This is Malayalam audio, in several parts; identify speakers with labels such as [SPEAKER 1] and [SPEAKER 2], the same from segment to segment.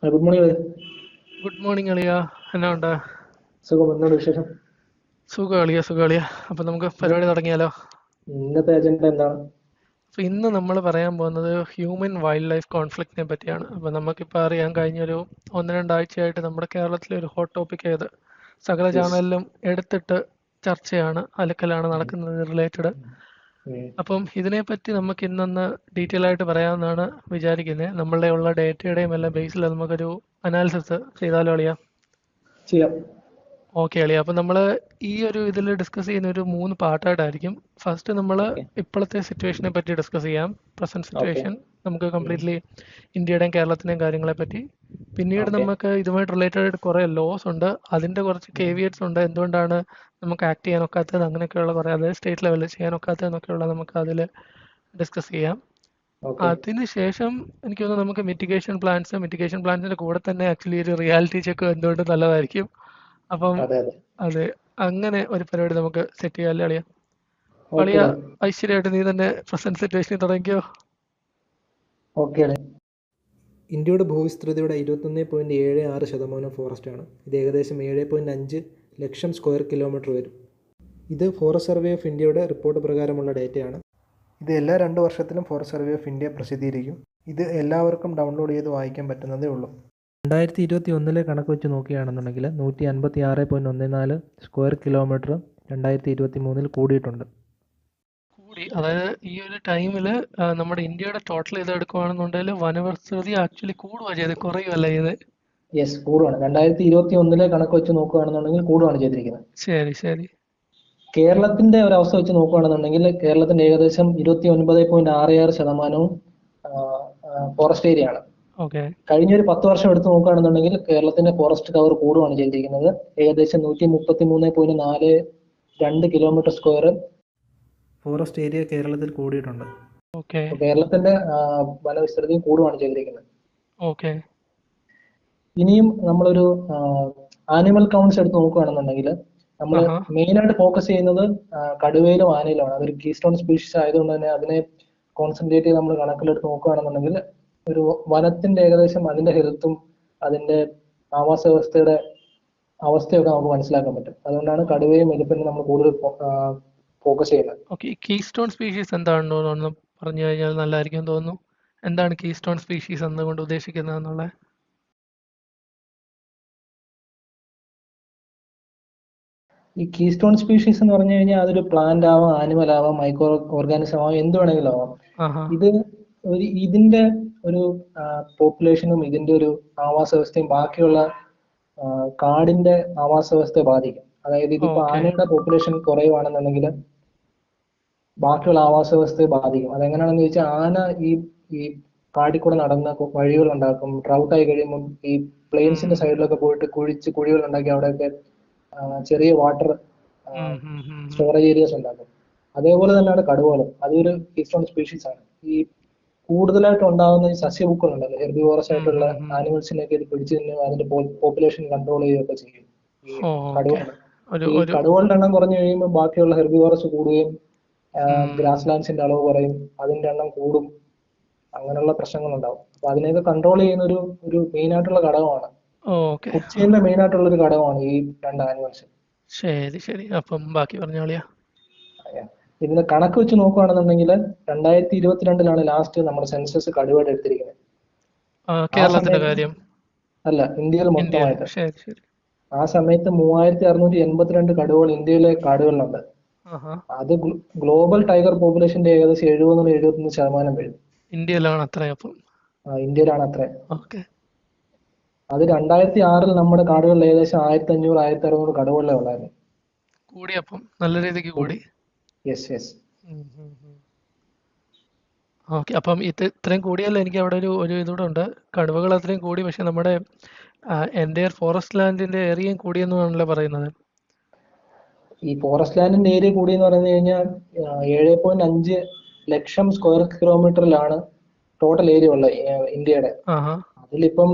[SPEAKER 1] Good morning.
[SPEAKER 2] ഗുഡ് മോർണിംഗ് അളിയ. എന്നാ ഉണ്ട്?
[SPEAKER 1] സുഖം. എന്താണ് വിശേഷം?
[SPEAKER 2] സുഖം അളിയ, സുഖം അളിയ. അപ്പൊ നമുക്ക് പരിപാടി തുടങ്ങിയാലോ?
[SPEAKER 1] ഇന്നത്തെ അജണ്ട എന്താണ്?
[SPEAKER 2] അപ്പൊ ഇന്ന് നമ്മൾ പറയാൻ പോകുന്നത് ഹ്യൂമൻ വൈൽഡ് ലൈഫ് കോൺഫ്ലിക്റ്റിനെ പറ്റിയാണ്. അപ്പൊ നമുക്കിപ്പോൾ അറിയാം, കഴിഞ്ഞൊരു ഒന്ന് രണ്ടാഴ്ചയായിട്ട് നമ്മുടെ കേരളത്തിലെ ഒരു ഹോട്ട് ടോപ്പിക് ആയത് സകല
[SPEAKER 1] യെസ്.
[SPEAKER 2] ചാനലിലും എടുത്തിട്ട് ചർച്ചയാണ്, അലക്കലാണ് നടക്കുന്നത് റിലേറ്റഡ്. അപ്പം ഇതിനെപ്പറ്റി നമുക്ക് ഇന്നൊന്ന് ഡീറ്റെയിൽ ആയിട്ട് പറയാമെന്നാണ് വിചാരിക്കുന്നത്. നമ്മളുടെ ഉള്ള ഡേറ്റയുടെയും എല്ലാം ബേസിൽ നമുക്കൊരു അനാലിസിസ് ചെയ്താലോ അളിയ?
[SPEAKER 1] ചെയ്യാം.
[SPEAKER 2] ഓക്കെ അളിയ. അപ്പം നമ്മൾ ഈ ഒരു ഇതിൽ ഡിസ്കസ് ചെയ്യുന്ന ഒരു 3 പാർട്ടായിട്ടായിരിക്കും. ഫസ്റ്റ് നമ്മൾ
[SPEAKER 1] ഓക്കെ.
[SPEAKER 2] ഇപ്പോഴത്തെ സിറ്റുവേഷനെ പറ്റി ഡിസ്കസ് ചെയ്യാം. Present
[SPEAKER 1] okay.
[SPEAKER 2] സിറ്റുവേഷൻ നമുക്ക് കംപ്ലീറ്റ്ലി ഇന്ത്യയുടെയും കേരളത്തിൻ്റെയും കാര്യങ്ങളെ പറ്റി. പിന്നീട്
[SPEAKER 1] ഓക്കെ.
[SPEAKER 2] നമുക്ക് ഇതുമായിട്ട് റിലേറ്റഡ് ആയിട്ട് കുറേ ലോസ് ഉണ്ട്, അതിൻ്റെ കുറച്ച് കേവിയറ്റ്സ് ഉണ്ട്, എന്തുകൊണ്ടാണ് നമുക്ക് ആക്ട് ചെയ്യാൻ ഒക്കാത്തത്, അങ്ങനെയൊക്കെയുള്ള കുറേ, അതായത് സ്റ്റേറ്റ് ലെവലിൽ ചെയ്യാൻ ഒക്കാത്തതെന്നൊക്കെയുള്ള നമുക്ക് അതിൽ ഡിസ്കസ് ചെയ്യാം.
[SPEAKER 1] ഓക്കെ.
[SPEAKER 2] അതിനുശേഷം എനിക്ക് തോന്നുന്നു നമുക്ക് മിറ്റിഗേഷൻ പ്ലാൻസിന്റെ കൂടെ തന്നെ ആക്ച്വലി ഒരു റിയാലിറ്റി ചെക്ക് എന്തുകൊണ്ട് നല്ലതായിരിക്കും. അപ്പം
[SPEAKER 1] അതെ അതെ.
[SPEAKER 2] അതെ, അങ്ങനെ ഒരു പരിപാടി നമുക്ക് സെറ്റ് ചെയ്യാം അല്ലേ അളിയ? അളിയ
[SPEAKER 1] ഓക്കെ.
[SPEAKER 2] ഐശ്വര്യമായിട്ട് നീ തന്നെ പ്രസന്റ് സിറ്റുവേഷനിൽ തുടങ്ങിയോ?
[SPEAKER 1] ഓക്കെ. ഇന്ത്യയുടെ ഭൂവിസ്തൃതിയുടെ 21.76% ഫോറസ്റ്റാണ്. ഇത് ഏകദേശം 7.5 ലക്ഷം സ്ക്വയർ കിലോമീറ്റർ വരും. ഇത് ഫോറസ്റ്റ് സർവേ ഓഫ് ഇന്ത്യയുടെ റിപ്പോർട്ട് പ്രകാരമുള്ള ഡേറ്റയാണ്. ഇത് എല്ലാ 2 വർഷത്തിലും ഫോറസ്റ്റ് സർവേ ഓഫ് ഇന്ത്യ പ്രസിദ്ധീകരിക്കും. ഇത് എല്ലാവർക്കും ഡൗൺലോഡ് ചെയ്ത് വായിക്കാൻ പറ്റുന്നതേ ഉള്ളൂ. 2021 കണക്ക് വെച്ച് നോക്കുകയാണെന്നുണ്ടെങ്കിൽ 156.14 സ്ക്വയർ കിലോമീറ്റർ 2023 കൂടിയിട്ടുണ്ട്.
[SPEAKER 2] കൂടി, അതായത് ഈ ഒരു ടൈമിൽ നമ്മുടെ ഇന്ത്യയുടെ ടോട്ടൽ ഇത് എടുക്കുകയാണെന്നുണ്ടെങ്കിൽ വനവിസ്തൃതി ആക്ച്വലി കൂടുക ചെയ്ത്, കുറയുകയല്ല ചെയ്ത്.
[SPEAKER 1] യെസ്, കൂടുകയാണ്. 2021 കണക്ക് വെച്ച് നോക്കുകയാണെന്നുണ്ടെങ്കിൽ കൂടുകയാണ് ചെയ്തിരിക്കുന്നത്.
[SPEAKER 2] ശരി ശരി.
[SPEAKER 1] കേരളത്തിന്റെ ഒരു അവസ്ഥ വെച്ച് നോക്കുകയാണെന്നുണ്ടെങ്കിൽ കേരളത്തിന്റെ ഏകദേശം 29.66% ഫോറസ്റ്റ് ഏരിയ ആണ്.
[SPEAKER 2] ഓക്കെ.
[SPEAKER 1] കഴിഞ്ഞൊരു 10 വർഷം എടുത്ത് നോക്കുകയാണെന്നുണ്ടെങ്കിൽ കേരളത്തിന്റെ ഫോറസ്റ്റ് കവർ കൂടുകയാണ് ചെയ്തിരിക്കുന്നത്. ഏകദേശം 133.42 കിലോമീറ്റർ സ്ക്വയർ ഫോറസ്റ്റ് ഏരിയ കേരളത്തിൽ കൂടിയിട്ടുണ്ട്.
[SPEAKER 2] ഓക്കെ.
[SPEAKER 1] കേരളത്തിന്റെ വനവിസ്തൃതിയും കൂടുകയാണ് ചെയ്തിരിക്കുന്നത്.
[SPEAKER 2] ഓക്കെ.
[SPEAKER 1] ഇനിയും നമ്മളൊരു ആനിമൽ കൗണ്ട്സ് എടുത്ത് നോക്കുകയാണെന്നുണ്ടെങ്കിൽ നമ്മൾ
[SPEAKER 2] ആഹാ.
[SPEAKER 1] മെയിനായിട്ട് ഫോക്കസ് ചെയ്യുന്നത് കടുവയിലും ആനയിലുമാണ്. അതൊരു കീസ്റ്റോൺ സ്പീഷീസ് ആയതുകൊണ്ട് തന്നെ അതിനെ കോൺസെൻട്രേറ്റ് ചെയ്ത് നമ്മൾ കണക്കിലെടുത്ത് നോക്കുകയാണെന്നുണ്ടെങ്കിൽ ഒരു വനത്തിന്റെ ഏകദേശം അതിന്റെ ഹെൽത്തും അതിന്റെ ആവാസ വ്യവസ്ഥയുടെ അവസ്ഥയൊക്കെ നമുക്ക് മനസ്സിലാക്കാൻ പറ്റും. അതുകൊണ്ടാണ് കടുവയും എലിഫന്റും നമ്മൾ കൂടുതൽ ഫോക്കസ് ചെയ്യുന്നത്.
[SPEAKER 2] ഓക്കെ. കീസ്റ്റോൺ സ്പീഷീസ് എന്താണെന്നോ ഒന്ന് പറഞ്ഞു കഴിഞ്ഞാൽ നല്ലതായിരിക്കും തോന്നുന്നു. എന്താണ് കീസ്റ്റോൺ സ്പീഷീസ് എന്നുകൊണ്ട് ഉദ്ദേശിക്കുന്നത് എന്നുള്ളത്?
[SPEAKER 1] ഈ കീസ്റ്റോൺ സ്പീഷീസ് എന്ന് പറഞ്ഞു കഴിഞ്ഞാൽ അതൊരു പ്ലാന്റ് ആവാം, ആനിമൽ ആവാം, മൈക്രോ ഓർഗാനിസം ആവാം, എന്ത് വേണമെങ്കിലും ആവാം.
[SPEAKER 2] ആഹാ.
[SPEAKER 1] ഇത് ഇതിന്റെ ഒരു പോപ്പുലേഷനും ഇതിന്റെ ഒരു ആവാസ വ്യവസ്ഥയും ബാക്കിയുള്ള കാടിന്റെ ആവാസ വ്യവസ്ഥയെ ബാധിക്കും. അതായത് ഇതിപ്പോ
[SPEAKER 2] ഓക്കെ.
[SPEAKER 1] ആനയുടെ പോപ്പുലേഷൻ കുറയുവാണെന്നുണ്ടെങ്കിൽ ബാക്കിയുള്ള ആവാസ വ്യവസ്ഥയെ ബാധിക്കും. അതെങ്ങനെയാണെന്ന് ചോദിച്ചാൽ ആന ഈ ഈ കാട്ടിൽ കൂടെ നടന്ന് വഴികൾ ഉണ്ടാക്കും. ഡ്രൗട്ട് ആയി കഴിയുമ്പോൾ ഈ പ്ലെയിൻസിന്റെ സൈഡിലൊക്കെ പോയിട്ട് കുഴിച്ച് കുഴികൾ ഉണ്ടാക്കി അവിടെയൊക്കെ ചെറിയ വാട്ടർ സ്റ്റോറേജ് ഏരിയാസ് ഉണ്ടാക്കും. അതേപോലെ തന്നെയാണ് കടുവകളും. അതൊരു കീസ്റ്റോൺ സ്പീഷീസ് ആണ്. ഈ കൂടുതലായിട്ട് ഉണ്ടാകുന്ന ഈ സസ്യഭുക്കുകളുണ്ടല്ലോ, ഹെർബിവോറസ് ആയിട്ടുള്ള ആനിമൽസിനെയൊക്കെ ഇത് പിടിച്ചു തിന്നുകയും അതിന്റെ പോപ്പുലേഷൻ കൺട്രോൾ ചെയ്യുകയൊക്കെ ചെയ്യും ഈ
[SPEAKER 2] ഓക്കെ.
[SPEAKER 1] കടുവകൾ.
[SPEAKER 2] ഒരു
[SPEAKER 1] ഈ
[SPEAKER 2] ഒരു
[SPEAKER 1] കടുവകളുടെ എണ്ണം കുറഞ്ഞു കഴിയുമ്പോൾ ബാക്കിയുള്ള ഹെർബിവോറസ് കൂടുകയും ഗ്രാസ് ലാൻഡ്സിന്റെ അളവ് കുറയും, അതിന്റെ എണ്ണം കൂടും, അങ്ങനെയുള്ള പ്രശ്നങ്ങളുണ്ടാവും. അപ്പൊ അതിനെയൊക്കെ കൺട്രോൾ ചെയ്യുന്ന ഒരു മെയിൻ ആയിട്ടുള്ള ഘടകമാണ്,
[SPEAKER 2] ഓക്കെ.
[SPEAKER 1] കൊച്ചിയിലെ മെയിൻ ആയിട്ടുള്ള ഒരു ഘടകമാണ് ഈ രണ്ട് ആനിമൽസ്.
[SPEAKER 2] ശരി ശരി. അപ്പം ബാക്കി പറഞ്ഞോളിയാ.
[SPEAKER 1] ഇതിന്റെ കണക്ക് വെച്ച് നോക്കുകയാണെന്നുണ്ടെങ്കിൽ 2022 ലാസ്റ്റ് നമ്മുടെ സെൻസസ് കടുവയുടെ എടുത്തിരിക്കുന്നത്. ആ
[SPEAKER 2] കേരളത്തിന്റെ
[SPEAKER 1] സമയത്ത്
[SPEAKER 2] കാര്യം?
[SPEAKER 1] അല്ല, ഇന്ത്യയിൽ
[SPEAKER 2] ഇന്ത്യയിൽ.
[SPEAKER 1] മൊത്തമായിട്ട്.
[SPEAKER 2] ശരി ശരി.
[SPEAKER 1] ആ സമയത്ത് 3682 കടുവകൾ ഇന്ത്യയിലെ കാടുകളിലുണ്ട്.
[SPEAKER 2] ആഹാ.
[SPEAKER 1] അത് ഗ്ലോബൽ ടൈഗർ പോപ്പുലേഷന്റെ ഏകദേശം 70-71% വരും.
[SPEAKER 2] ഇന്ത്യയിലാണ് അത്രയപ്പം?
[SPEAKER 1] ഇന്ത്യയിലാണ് അത്ര.
[SPEAKER 2] ഓക്കെ.
[SPEAKER 1] അത് 2006 നമ്മുടെ കാടുകളിൽ ഏകദേശം 1500-1600 കടുവകളെ ഉള്ളായിരുന്നു.
[SPEAKER 2] കൂടിയപ്പം നല്ല രീതിക്ക് കൂടി.
[SPEAKER 1] Yes yes.
[SPEAKER 2] ഓക്കെ. അപ്പം ഇത്രയും കൂടിയല്ലോ. എനിക്ക് അവിടെ ഒരു ഇതൂടെ ഉണ്ട്. കടുവകൾ അത്രയും കൂടി, പക്ഷെ നമ്മുടെ എൻ്റെ ഫോറസ്റ്റ് ലാൻഡിന്റെ ഏരിയയും കൂടിയെന്നാണല്ലോ പറയുന്നത്.
[SPEAKER 1] ഈ ഫോറസ്റ്റ് ലാൻഡിന്റെ ഏരിയ കൂടി എന്ന് പറഞ്ഞു കഴിഞ്ഞാൽ 7.5 ലക്ഷം സ്ക്വയർ കിലോമീറ്ററിലാണ് ടോട്ടൽ ഏരിയ ഉള്ളത് ഇന്ത്യയുടെ.
[SPEAKER 2] ആഹാ.
[SPEAKER 1] അതിലിപ്പം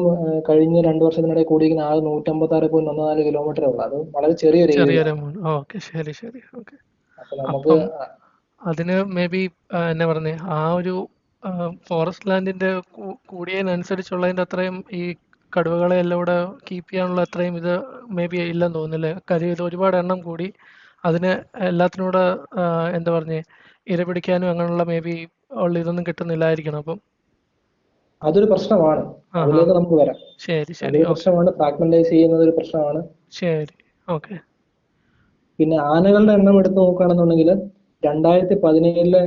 [SPEAKER 1] കഴിഞ്ഞ 2 വർഷത്തിനിടെ കൂടിയിരിക്കുന്ന ആകെ 156.14 കിലോമീറ്ററേ ഉള്ളൂ. അത് വളരെ ചെറിയൊരു ഏരിയ.
[SPEAKER 2] ചെറിയൊരു എമൗണ്ട്. ഓക്കെ. ശരി ശരി. ഓക്കെ.
[SPEAKER 1] അപ്പൊ നമുക്ക്
[SPEAKER 2] അപ്പം അതിന് മേ ബി എന്നാ പറഞ്ഞേ, ആ ഒരു ഫോറസ്റ്റ് ലാൻഡിന്റെ കൂടിയതിനനുസരിച്ചുള്ളതിന്റെ അത്രയും ഈ കടുവകളെ എല്ലാം കൂടെ കീപ്പ് ചെയ്യാനുള്ള അത്രയും ഇത് മേ ബി ഇല്ലെന്ന് തോന്നുന്നില്ലേ? കാര്യം ഇത് ഒരുപാട് എണ്ണം കൂടി അതിന് എല്ലാത്തിനൂടെ എന്താ പറഞ്ഞേ ഇര പിടിക്കാനും അങ്ങനെയുള്ള മേ ബി ഉള്ള ഇതൊന്നും കിട്ടുന്നില്ലായിരിക്കണം. അപ്പം
[SPEAKER 1] അതൊരു പ്രശ്നമാണ്.
[SPEAKER 2] ആഹാ
[SPEAKER 1] അതിലേക്ക് നമുക്ക് വരാം.
[SPEAKER 2] ശരി ശരി
[SPEAKER 1] അതൊരു
[SPEAKER 2] ഓക്കെ
[SPEAKER 1] പ്രശ്നമാണ്, ഫ്രാഗ്മെന്റൈസ് ചെയ്യുന്നത് ഒരു പ്രശ്നമാണ്.
[SPEAKER 2] ശരി ഓക്കെ
[SPEAKER 1] പിന്നെ ആനകളുടെ എണ്ണം എടുത്ത് നോക്കുകയാണെന്നുണ്ടെങ്കിൽ 2017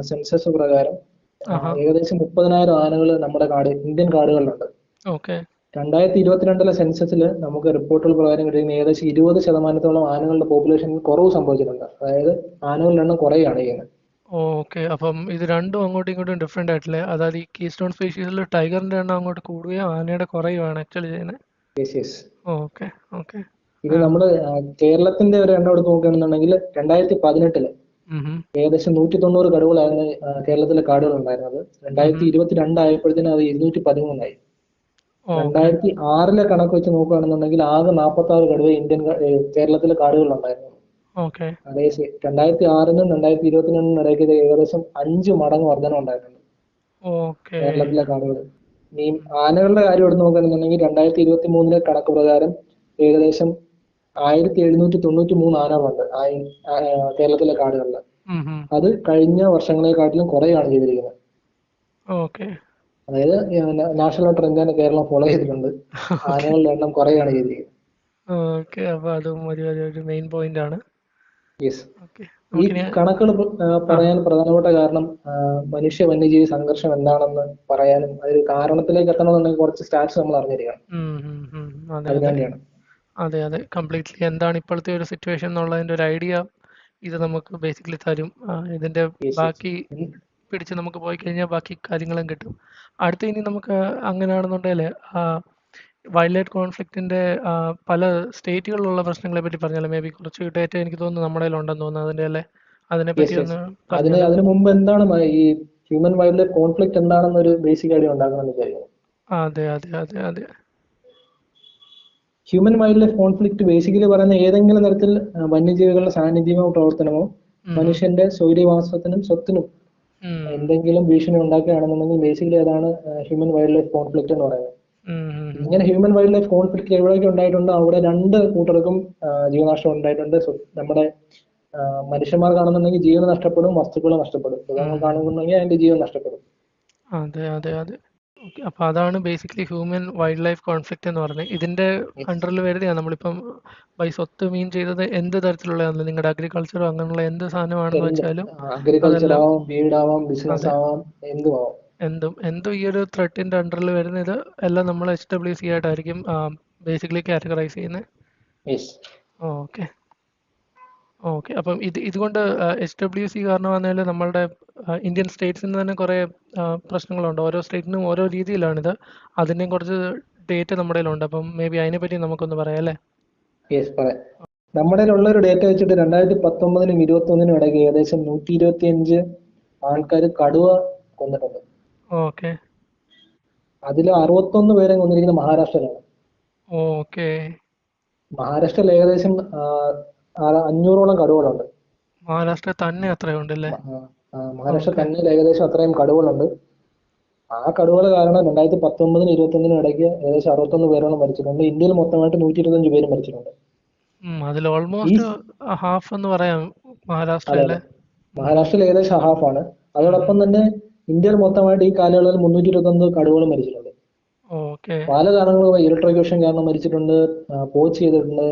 [SPEAKER 1] സെൻസസ് പ്രകാരം
[SPEAKER 2] ആഹാ
[SPEAKER 1] ഏകദേശം 30,000 ആനകൾ നമ്മുടെ ഇന്ത്യൻ കാടുകളിലുണ്ട്.
[SPEAKER 2] ഓക്കെ
[SPEAKER 1] 2022 സെൻസസിൽ നമുക്ക് റിപ്പോർട്ടുകൾ പ്രകാരം കിട്ടിയിരുന്ന ഏകദേശം 20% ആനകളുടെ പോപ്പുലേഷനിൽ കുറവ് സംഭവിച്ചിട്ടുണ്ട്. അതായത് ആനകളുടെ എണ്ണം കുറയുകയാണ് ചെയ്യുന്നത്.
[SPEAKER 2] ഓക്കെ അപ്പം ഇത് രണ്ടും അങ്ങോട്ടും ഇങ്ങോട്ടും ഡിഫറെൻ്റ് ആയിട്ടില്ലേ? അതായത് ഈ കീസ്റ്റോൺ സ്പീഷീസിൽ ടൈഗറിന്റെ എണ്ണം അങ്ങോട്ട് കൂടുകയോ ആനയുടെ കുറയുകയാണ് ആക്ച്വലി ചെയ്യുന്നത്.
[SPEAKER 1] Yes yes.
[SPEAKER 2] ഓക്കെ ഓക്കെ
[SPEAKER 1] ഇത് നമ്മൾ കേരളത്തിന്റെ ഒരു എണ്ണം എടുത്ത് നോക്കുകയാണെന്നുണ്ടെങ്കിൽ 2018 ഏകദേശം 190 കടുവകളായിരുന്നു കേരളത്തിലെ കാടുകൾ ഉണ്ടായിരുന്നത്. 2022 ആയപ്പോഴത്തേനും അത് 213 ആയി. 2006 കണക്ക് വെച്ച് നോക്കുകയാണെന്നുണ്ടെങ്കിൽ ആകെ 46 കടുവ കേരളത്തിലെ കാടുകളിലുണ്ടായിരുന്നു.
[SPEAKER 2] ഓക്കെ
[SPEAKER 1] അതേസമയം 2006-നും 2022-നും ഇടയ്ക്ക് ഇത് ഏകദേശം 5 മടങ്ങ് വർധന ഉണ്ടായിട്ടുണ്ട്
[SPEAKER 2] ഓക്കെ
[SPEAKER 1] കേരളത്തിലെ കാടുകൾ. ഇനി ആനകളുടെ കാര്യം എടുത്ത് നോക്കുകയാണെന്നുണ്ടെങ്കിൽ 2023 കണക്ക് പ്രകാരം ഏകദേശം 1793 ആനകളുണ്ട് കേരളത്തിലെ കാടുകളിൽ. അത് കഴിഞ്ഞ വർഷങ്ങളെക്കാട്ടിലും കുറയാണ് ചെയ്തിരിക്കുന്നത്.
[SPEAKER 2] ഓക്കെ
[SPEAKER 1] അതായത് നാഷണൽ ട്രെൻഡ് കേരളം ഫോളോ ചെയ്തിട്ടുണ്ട്. ആനകളുടെ എണ്ണം കുറയാണ് ചെയ്തിരിക്കുന്നത്.
[SPEAKER 2] ഓക്കെ അപ്പൊ അതും ഒരു മെയിൻ പോയിന്റ് ആണ്.
[SPEAKER 1] യെസ്.
[SPEAKER 2] ഓക്കെ
[SPEAKER 1] ഈ കണക്കുകൾ പറയാൻ പ്രധാനപ്പെട്ട കാരണം മനുഷ്യ വന്യജീവി സംഘർഷം എന്താണെന്ന് പറയാനും അതൊരു കാരണത്തിലേക്ക് എത്തണമെന്നുണ്ടെങ്കിൽ കുറച്ച് സ്റ്റാറ്റ്സ് നമ്മൾ അറിഞ്ഞിരിക്കണം. അതിനുവേണ്ടിയാണ്.
[SPEAKER 2] അതെ അതെ കംപ്ലീറ്റ്ലി എന്താണ് ഇപ്പോഴത്തെ ഒരു സിറ്റുവേഷൻ എന്നുള്ളതിന്റെ ഒരു ഐഡിയ ഇത് നമുക്ക് ബേസിക്കലി തരും. ഇതിന്റെ ബാക്കി പിടിച്ച് നമുക്ക് പോയി കഴിഞ്ഞാൽ ബാക്കി കാര്യങ്ങളും കിട്ടും. അടുത്ത ഇനി നമുക്ക് അങ്ങനെയാണെന്നുണ്ടെങ്കിൽ വൈൽഡ് ലൈഫ് കോൺഫ്ലിക്റ്റിന്റെ പല സ്റ്റേറ്റുകളിലുള്ള പ്രശ്നങ്ങളെ പറ്റി പറഞ്ഞാൽ മേ ബി കുറച്ച് ഡേറ്റ എനിക്ക് തോന്നുന്നു നമ്മുടെ ഉണ്ടെന്ന് തോന്നുന്നു. അതിന്റെ അല്ലേ അതിനെ പറ്റി ഒന്ന്
[SPEAKER 1] അതിനു മുമ്പ് എന്താണ് ഈ ഹ്യൂമൻ വൈൽഡ് ലൈഫ് കോൺഫ്ലിക്റ്റ് എന്താണെന്നൊരു ബേസിക് ഐഡിയ ഉണ്ടാക്കണമെന്ന് വിചാരിക്കുന്നു.
[SPEAKER 2] അതെ അതെ അതെ അതെ
[SPEAKER 1] human wildlife conflict basically പറയുന്ന ഏതെങ്കിലും തരത്തിൽ വന്യജീവികളുടെ സാന്നിധ്യമോ പ്രവർത്തനമോ മനുഷ്യന്റെ സ്വൈര്യവാസത്തിനും സ്വത്തിനും എന്തെങ്കിലും ഭീഷണി ഉണ്ടാക്കുകയാണെന്നുണ്ടെങ്കിൽ ബേസിക്കലി അതാണ് ഹ്യൂമൻ വൈൽഡ് ലൈഫ് കോൺഫ്ലിക്റ്റ് എന്ന് പറയുന്നത്. ഇങ്ങനെ ഹ്യൂമൻ വൈൽഡ് ലൈഫ് കോൺഫ്ലിക്റ്റ് എവിടെയൊക്കെ ഉണ്ടായിട്ടുണ്ടോ അവിടെ രണ്ട് കൂട്ടർക്കും ജീവനാശം ഉണ്ടായിട്ടുണ്ട്. നമ്മുടെ മനുഷ്യന്മാർക്കാണെന്നുണ്ടെങ്കിൽ ജീവൻ നഷ്ടപ്പെടും, വസ്തുക്കൾ നഷ്ടപ്പെടും. മൃഗങ്ങൾക്കാണെന്നുണ്ടെങ്കിൽ അതിന്റെ ജീവൻ നഷ്ടപ്പെടും.
[SPEAKER 2] അതെ അതെ അതെ ഓക്കെ. അപ്പൊ അതാണ് basically human wildlife conflict എന്ന് പറഞ്ഞത്. ഇതിന്റെ അണ്ടറിൽ വരുന്നതാണ് നമ്മളിപ്പം ബൈ സ്വത്ത് മീൻ ചെയ്തത് എന്ത് തരത്തിലുള്ളതാണല്ലോ നിങ്ങളുടെ അഗ്രികൾച്ചറോ അങ്ങനെയുള്ള എന്ത് സാധനമാണെന്ന് വെച്ചാലും
[SPEAKER 1] അഗ്രികൾച്ചർ ആവാം, വീടാവാം, ബിസിനസ് ആവാം,
[SPEAKER 2] എന്തും ഈ ഒരു ത്രെട്ടിന്റെ അണ്ടറിൽ വരുന്ന ഇത് എല്ലാം നമ്മൾ HWC ആയിട്ടായിരിക്കും ബേസിക്കലി കാറ്റഗറൈസ് ചെയ്യുന്നത്. ഓക്കെ ഓക്കെ അപ്പം ഇതുകൊണ്ട് HWC കാരണമാണെന്നാല് നമ്മളുടെ ഇന്ത്യൻ സ്റ്റേറ്റ്സിന് തന്നെ കുറെ പ്രശ്നങ്ങളുണ്ട്. ഓരോ സ്റ്റേറ്റിനും ഓരോ രീതിയിലാണിത്. അതിൻ്റെയും കുറച്ച് ഡേറ്റ നമ്മുടെ കയ്യിലുണ്ട്. അപ്പം മേ ബി അതിനെ പറ്റി നമുക്കൊന്ന് പറയാം അല്ലേ?
[SPEAKER 1] പറയാം. നമ്മുടെ ഉള്ള ഒരു ഡേറ്റ വെച്ചിട്ട് 2019-നും 2021-നും ഇടയ്ക്ക് ഏകദേശം 125 ആൾക്കാർ കടുവ കൊന്നിട്ടുണ്ട്.
[SPEAKER 2] ഓക്കെ
[SPEAKER 1] അതിൽ 61 പേരെ കൊന്നിരിക്കുന്നത് മഹാരാഷ്ട്രയിലാണ്.
[SPEAKER 2] ഓക്കെ
[SPEAKER 1] മഹാരാഷ്ട്രയിൽ ഏകദേശം 500ഓളം കടുവകളുണ്ട്.
[SPEAKER 2] മഹാരാഷ്ട്ര തന്നെ അത്രയുണ്ടല്ലേ?
[SPEAKER 1] മഹാരാഷ്ട്ര തന്നെ ഏകദേശം അത്രയും കടുവകളുണ്ട്. ആ കടുവകൾ കാരണം 2019-നും 2021-നും ഇടയ്ക്ക് ഏകദേശം 61 പേരോളം മരിച്ചിട്ടുണ്ട്. ഇന്ത്യയിൽ മൊത്തമായിട്ട് 125 പേര് മരിച്ചിട്ടുണ്ട്.
[SPEAKER 2] അതിൽ ഓൾമോസ്റ്റ് ഹാഫ് എന്ന് പറയാം മഹാരാഷ്ട്രയിലെ.
[SPEAKER 1] മഹാരാഷ്ട്രയിൽ ഏകദേശം ഹാഫാണ്. അതോടൊപ്പം തന്നെ ഇന്ത്യയിൽ മൊത്തമായിട്ട് ഈ കാലയളവിൽ 329 കടുവകൾ മരിച്ചിട്ടുണ്ട്. പല കാരണങ്ങളും ഇലക്ട്രോക്യൂഷൻ കാരണം മരിച്ചിട്ടുണ്ട്, പോച്ച് ചെയ്തിട്ടുണ്ട്.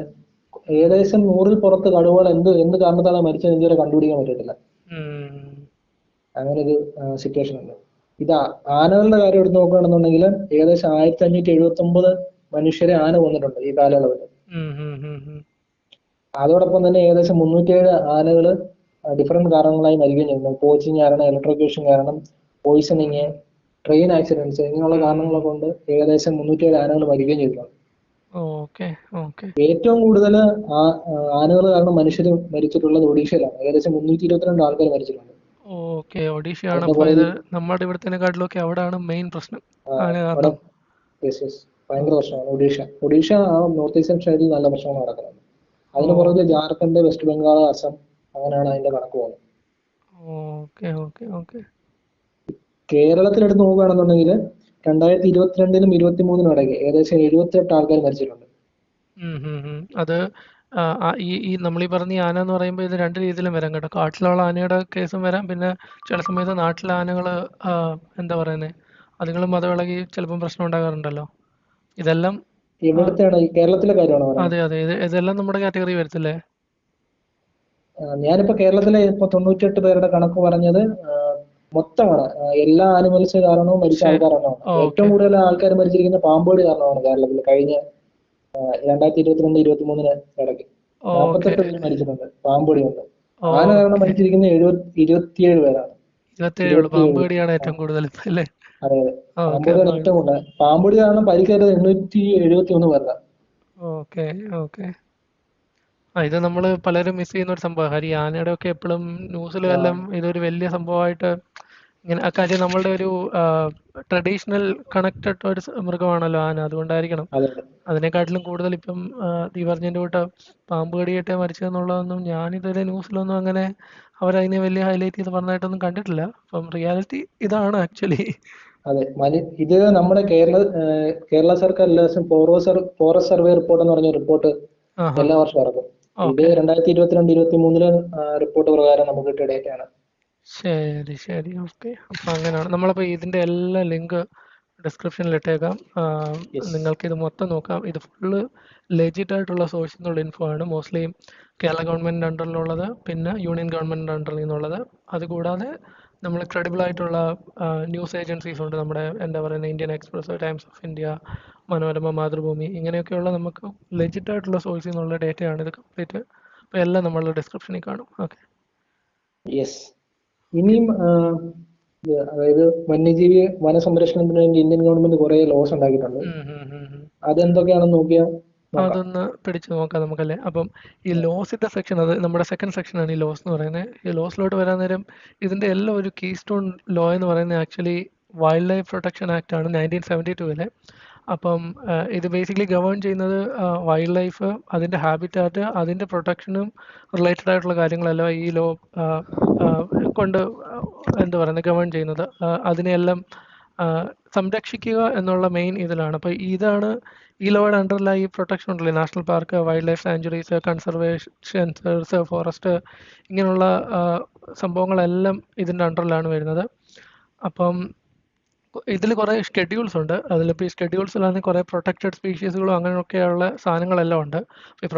[SPEAKER 1] ഏകദേശം 100-ൽ പുറത്ത് കടുവകൾ എന്ത് കാരണത്താണ് മരിച്ചത് ഇതുവരെ കണ്ടുപിടിക്കാൻ പറ്റിയിട്ടില്ല. അങ്ങനെ ഒരു സിറ്റുവേഷൻ ഉണ്ട്. ഇത് ആനകളുടെ കാര്യം എടുത്ത് നോക്കുകയാണെന്നുണ്ടെങ്കിൽ ഏകദേശം 1579 മനുഷ്യരെ ആന കൊന്നിട്ടുണ്ട് ഈ കാലയളവിൽ. അതോടൊപ്പം തന്നെ ഏകദേശം 307 ആനകൾ ഡിഫറെന്റ് കാരണങ്ങളായി മരിക്കുകയും ചെയ്യുന്നു. പോച്ചിങ് കാരണം, ഇലക്ട്രോക്യൂഷൻ കാരണം, പോയിസണിങ്, ട്രെയിൻ ആക്സിഡന്റ്സ് ഇങ്ങനെയുള്ള കാരണങ്ങളെ കൊണ്ട് ഏകദേശം 307 ആനകൾ മരിക്കുകയും ചെയ്തിട്ടുണ്ട്. ഏറ്റവും കൂടുതൽ ആനകൾ കാരണം മനുഷ്യർ മരിച്ചിട്ടുള്ളത് ഒഡീഷയിലാണ്. ഏകദേശം 322 ആൾക്കാർ മരിച്ചിട്ടുണ്ട്.
[SPEAKER 2] ഒഡീഷയാണ് നമ്മുടെ ഇവിടത്തേക്കാട്ടിലൊക്കെ അവിടെയാണ് മെയിൻ പ്രശ്നം.
[SPEAKER 1] ഭയങ്കര പ്രശ്നമാണ് ഒഡീഷ ആ നോർത്ത് ഈസ്റ്റേൺ സൈഡിൽ നല്ല പ്രശ്നങ്ങൾ നടക്കുന്നുണ്ട്. അതിന് പുറകെ ജാർഖണ്ഡ്, വെസ്റ്റ് ബംഗാൾ, അസം അങ്ങനെയാണ് അതിന്റെ കണക്ക് പോകുന്നത്. കേരളത്തിലെടുത്ത് നോക്കുകയാണെന്നുണ്ടെങ്കിൽ 2022-നും 2023-നും ഇടയ്ക്ക് ഏകദേശം 78 ആൾക്കാർ മരിച്ചിട്ടുണ്ട്.
[SPEAKER 2] അത് ഈ നമ്മളീ പറഞ്ഞ ഈ ആന എന്ന് പറയുമ്പോൾ ഇത് രണ്ട് രീതിയിലും വരാം കേട്ടോ. കാട്ടിലുള്ള ആനയുടെ കേസും വരാം, പിന്നെ ചില സമയത്ത് നാട്ടിലെ ആനകൾ എന്താ പറയുന്നത്, അതുങ്ങളും മതമിളകി ചിലപ്പം പ്രശ്നം ഉണ്ടാകാറുണ്ടല്ലോ. ഇതെല്ലാം
[SPEAKER 1] ഇവിടുത്തെയാണ് ഈ കേരളത്തിലെ കാര്യമാണോ പറയുന്നത്?
[SPEAKER 2] അതെ അതെ, ഇതെല്ലാം നമ്മുടെ കാറ്റഗറി വരത്തില്ലേ?
[SPEAKER 1] ഞാനിപ്പോ കേരളത്തിലെ ഇപ്പൊ 98 പേരുടെ കണക്ക് പറഞ്ഞത് മൊത്തമാണ്. എല്ലാ ആനിമൽസ് കാരണവും മരിച്ച ആൾക്കാരാണ്. ഏറ്റവും കൂടുതൽ ആൾക്കാർ മരിച്ചിരിക്കുന്ന പാമ്പോടി കാരണമാണ് കേരളത്തിൽ കഴിഞ്ഞ 2022-23 ഇടയ്ക്ക് 48 പേര് മരിച്ചിട്ടുണ്ട് പാമ്പൊടി കൊണ്ട്. ആന കാരണം മരിച്ചിരിക്കുന്ന 27 പേരാണ്.
[SPEAKER 2] 27 പാമ്പുകടിയാണ് ഏറ്റവും കൂടുതൽ അല്ലേ?
[SPEAKER 1] അതെ അതെ, പാമ്പൊടിയാണ് ഏറ്റവും കൂടുതൽ. പാമ്പൊടി കാരണം പരിക്കേറ്റത് 871 പേരാണ്.
[SPEAKER 2] Okay okay. ഇത് നമ്മൾ പലരും മിസ് ചെയ്യുന്ന ഒരു സംഭവമാണ്. ഈ ആനയുടെ ഒക്കെ എപ്പോഴും ന്യൂസിലും എല്ലാം ഇതൊരു വലിയ സംഭവമായിട്ട് ഇങ്ങനെ, കാര്യം നമ്മളുടെ ഒരു ട്രഡീഷണൽ കണക്റ്റഡ് ഒരു മൃഗമാണല്ലോ ആന, അതുകൊണ്ടായിരിക്കണം. അതിനെക്കാട്ടിലും കൂടുതൽ ഇപ്പം ഈ പറഞ്ഞതിൻ്റെ കൂട്ട പാമ്പ് കടിയേറ്റ മരിച്ചതെന്നുള്ളതൊന്നും ഞാനിതുവരെ ന്യൂസിലൊന്നും അങ്ങനെ അവരതിനെ വലിയ ഹൈലൈറ്റ് ചെയ്ത് പറഞ്ഞതായിട്ടൊന്നും കണ്ടിട്ടില്ല. അപ്പം റിയാലിറ്റി ഇതാണ് ആക്ച്വലി.
[SPEAKER 1] അതെ, ഇത് നമ്മുടെ കേരള സർക്കാർ എല്ലാ വർഷവും ഫോറസ്റ്റ് സർവേ റിപ്പോർട്ട് എന്ന് പറഞ്ഞ റിപ്പോർട്ട് എല്ലാ വർഷവും ഇറക്കും. ഇത് 2022-23 റിപ്പോർട്ട് പ്രകാരം നമുക്ക് കിട്ടിയ ഡേറ്റ ആണ്.
[SPEAKER 2] ശരി ശരി, ഓക്കെ. അപ്പൊ അങ്ങനെയാണ്. നമ്മളപ്പോ ഇതിന്റെ എല്ലാ ലിങ്ക് ഡിസ്ക്രിപ്ഷനിൽ ഇട്ടേക്കാം. നിങ്ങൾക്ക് ഇത് മൊത്തം നോക്കാം. ഇത് ഫുള്ള് ലെജിറ്റ് ആയിട്ടുള്ള സോഴ്സിൽ നിന്നുള്ള ഇൻഫോ ആണ്. മോസ്റ്റ്ലി കേരള ഗവൺമെന്റിന്റെ അണ്ടറിലുള്ളത്, പിന്നെ യൂണിയൻ ഗവൺമെന്റിന്റെ അണ്ടറിൽ നിന്നുള്ളത്. അതുകൂടാതെ നമ്മൾ ക്രെഡിബിൾ ആയിട്ടുള്ള ന്യൂസ് ഏജൻസീസ് ഉണ്ട്. നമ്മുടെ എന്താ പറയുന്നത്, Indian express, times of India, Manorama, Mathrubhumi, ഇങ്ങനെയൊക്കെയുള്ള നമുക്ക് ലെജിറ്റ് ആയിട്ടുള്ള സോഴ്സിൽ നിന്നുള്ള ഡേറ്റയാണ് ഇത് കംപ്ലീറ്റ്. അപ്പോൾ എല്ലാം നമ്മളുടെ ഡിസ്ക്രിപ്ഷനിൽ കാണും. ഓക്കെ.
[SPEAKER 1] യെസ്. ഇനിയും അതായത് വന്യജീവി വനസംരക്ഷണത്തിന് വേണ്ടി ഇന്ത്യൻ ഗവൺമെന്റ് കുറെ ലോസ് ഉണ്ടാക്കിയിട്ടുണ്ട്. അതെന്തൊക്കെയാണെന്ന് നോക്കിയാൽ
[SPEAKER 2] അതൊന്ന് പിടിച്ചു നോക്കാം നമുക്കല്ലേ. അപ്പം ഈ ലോസിന്റെ സെക്ഷൻ, അത് നമ്മുടെ സെക്കൻഡ് സെക്ഷനാണ് ഈ ലോസ് എന്ന് പറയുന്നത്. ഈ ലോസിലോട്ട് വരാൻ നേരം ഇതിന്റെ എല്ലാം ഒരു കീ സ്റ്റോൺ ലോ എന്ന് പറയുന്നത് actually wild life protection act ആണ് 1972. അപ്പം ഇത് ബേസിക്കലി ഗവേൺ ചെയ്യുന്നത് വൈൽഡ് ലൈഫ്, അതിന്റെ ഹാബിറ്റാറ്റ്, അതിന്റെ പ്രൊട്ടക്ഷനും റിലേറ്റഡ് ആയിട്ടുള്ള കാര്യങ്ങളെല്ലാം ഈ ലോ കൊണ്ട് എന്താ പറയുന്നത് ഗവേൺ ചെയ്യുന്നത്. അതിനെയെല്ലാം സംരക്ഷിക്കുക എന്നുള്ള മെയിൻ ഇതിലാണ്. അപ്പോൾ ഇതാണ് ഈ ലോയുടെ അണ്ടറിലായി ഈ പ്രൊട്ടക്ഷൻ ഉണ്ടല്ലേ, national park, wild life sanctuaries, conservation reserve, forest, ഇങ്ങനെയുള്ള സംഭവങ്ങളെല്ലാം ഇതിൻ്റെ അണ്ടറിലാണ് വരുന്നത്. അപ്പം ഇതിൽ കുറേ ഷെഡ്യൂൾസ് ഉണ്ട്. അതിലിപ്പോൾ ഈ ഷെഡ്യൂൾസിലാണെങ്കിൽ കുറേ പ്രൊട്ടക്റ്റഡ് സ്പീഷീസുകളും അങ്ങനെയൊക്കെയുള്ള സാധനങ്ങളെല്ലാം ഉണ്ട്. ഈ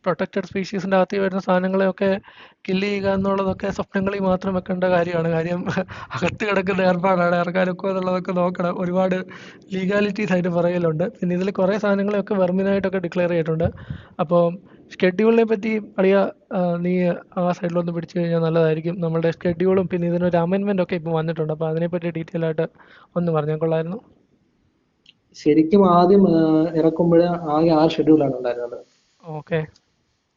[SPEAKER 2] പ്രൊട്ടക്റ്റഡ് സ്പീഷീസിൻ്റെ അകത്ത് വരുന്ന സാധനങ്ങളെയൊക്കെ കില്ല് ചെയ്യുക എന്നുള്ളതൊക്കെ സ്വപ്നങ്ങളിൽ മാത്രം വെക്കേണ്ട കാര്യമാണ്. കാര്യം അകത്ത് കിടക്കുന്ന ഏർപ്പാടാണ്, ഇറക്കാനൊക്കെ എന്നുള്ളതൊക്കെ നോക്കണം. ഒരുപാട് ലീഗാലിറ്റീസ് ആയിട്ട് പറയലുണ്ട്. പിന്നെ ഇതിൽ കുറേ സാധനങ്ങളെയൊക്കെ വെർമിനായിട്ടൊക്കെ ഡിക്ലെയർ ചെയ്തിട്ടുണ്ട്. അപ്പോൾ ഷെഡ്യൂളിനെ പറ്റി അറിയാ, നീ ആ സൈഡിലൊന്ന് പിടിച്ചു കഴിഞ്ഞാൽ നല്ലതായിരിക്കും. നമ്മളുടെ ഷെഡ്യൂളും പിന്നെ ഇതിനൊരു അമെൻമെൻ്റ് ഒക്കെ ഇപ്പോൾ വന്നിട്ടുണ്ട്. അപ്പോൾ അതിനെപ്പറ്റി ഡീറ്റെയിൽ ആയിട്ട് ഒന്ന് പറഞ്ഞാൽ കൊള്ളായിരുന്നു.
[SPEAKER 1] ശരിക്കും ആദ്യം ഇറക്കുമ്പോൾ ആകെ 6 ഷെഡ്യൂളാണ് ഉണ്ടായിരുന്നത്.
[SPEAKER 2] ഓക്കെ,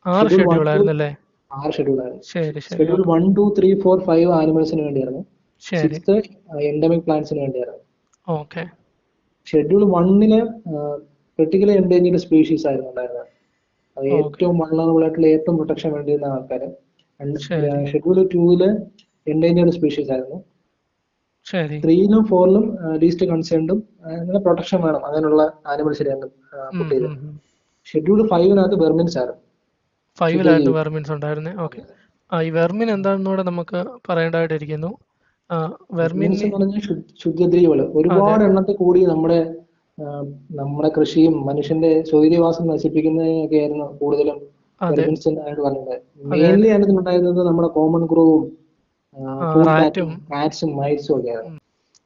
[SPEAKER 2] 6 ഷെഡ്യൂളായിരുന്നല്ലേ?
[SPEAKER 1] 6 ഷെഡ്യൂളായിരുന്നു.
[SPEAKER 2] ശരി ശരി.
[SPEAKER 1] ഷെഡ്യൂൾ 1, 2, 3, 4, 5 ആനിമൽസിന് വേണ്ടിയായിരുന്നു. 6th എൻഡമിക് പ്ലാന്റ്സിന് വേണ്ടിയായിരുന്നു.
[SPEAKER 2] ഓക്കെ.
[SPEAKER 1] ഷെഡ്യൂൾ 1-ല് ക്രിട്ടിക്കലി എൻഡേഞ്ചേർഡ് സ്പീഷീസ് ആയിരുന്നു ഉണ്ടായിരുന്നത്. അത് ഏറ്റവും വൾണറബിൾ ആയിട്ടുള്ള ഏറ്റവും പ്രൊട്ടക്ഷൻ വേണ്ടിയിരുന്ന ആൾക്കാർ. ഷെഡ്യൂൾ 2-ല് എൻഡേഞ്ചേർഡ് സ്പീഷീസ് ആയിരുന്നു. 3-ലും 4-ലും ലീസ്റ്റ് കൺസേൺഡും അങ്ങനെ പ്രൊട്ടക്ഷൻ വേണം അങ്ങനെയുള്ള ആനിമൽസിനെയാണ് പുട്ട് ചെയ്തത്. ഷെഡ്യൂൾ 5-നകത്ത് വെർമിൻസ് ആയിരുന്നു.
[SPEAKER 2] 5-ലായിരുന്നു വെർമിൻസ് ഉണ്ടായിരുന്നത്. ഓക്കെ. ഈ വെർമിൻ എന്താണെന്നൂടെ നമുക്ക് പറയേണ്ടതായിട്ടിരിക്കുന്നു.
[SPEAKER 1] വെർമിൻസ് എന്ന് പറഞ്ഞാൽ ശുദ്ധദ്രവ്യങ്ങൾ ഒരുപാട് എണ്ണത്തിൽ കൂടി നമ്മുടെ കൃഷിയും മനുഷ്യന്റെ സ്വൈര്യവാസം നശിപ്പിക്കുന്നതിനൊക്കെ ആയിരുന്നു കൂടുതലും വെർമിൻസ് ആയിട്ട് പറഞ്ഞത്. മെയിൻലി അതിനകത്തുണ്ടായിരുന്നത് നമ്മുടെ കോമൺ ക്രോവും കാറ്റ്സും മൈറ്റ്സും ഒക്കെ ആയിരുന്നു.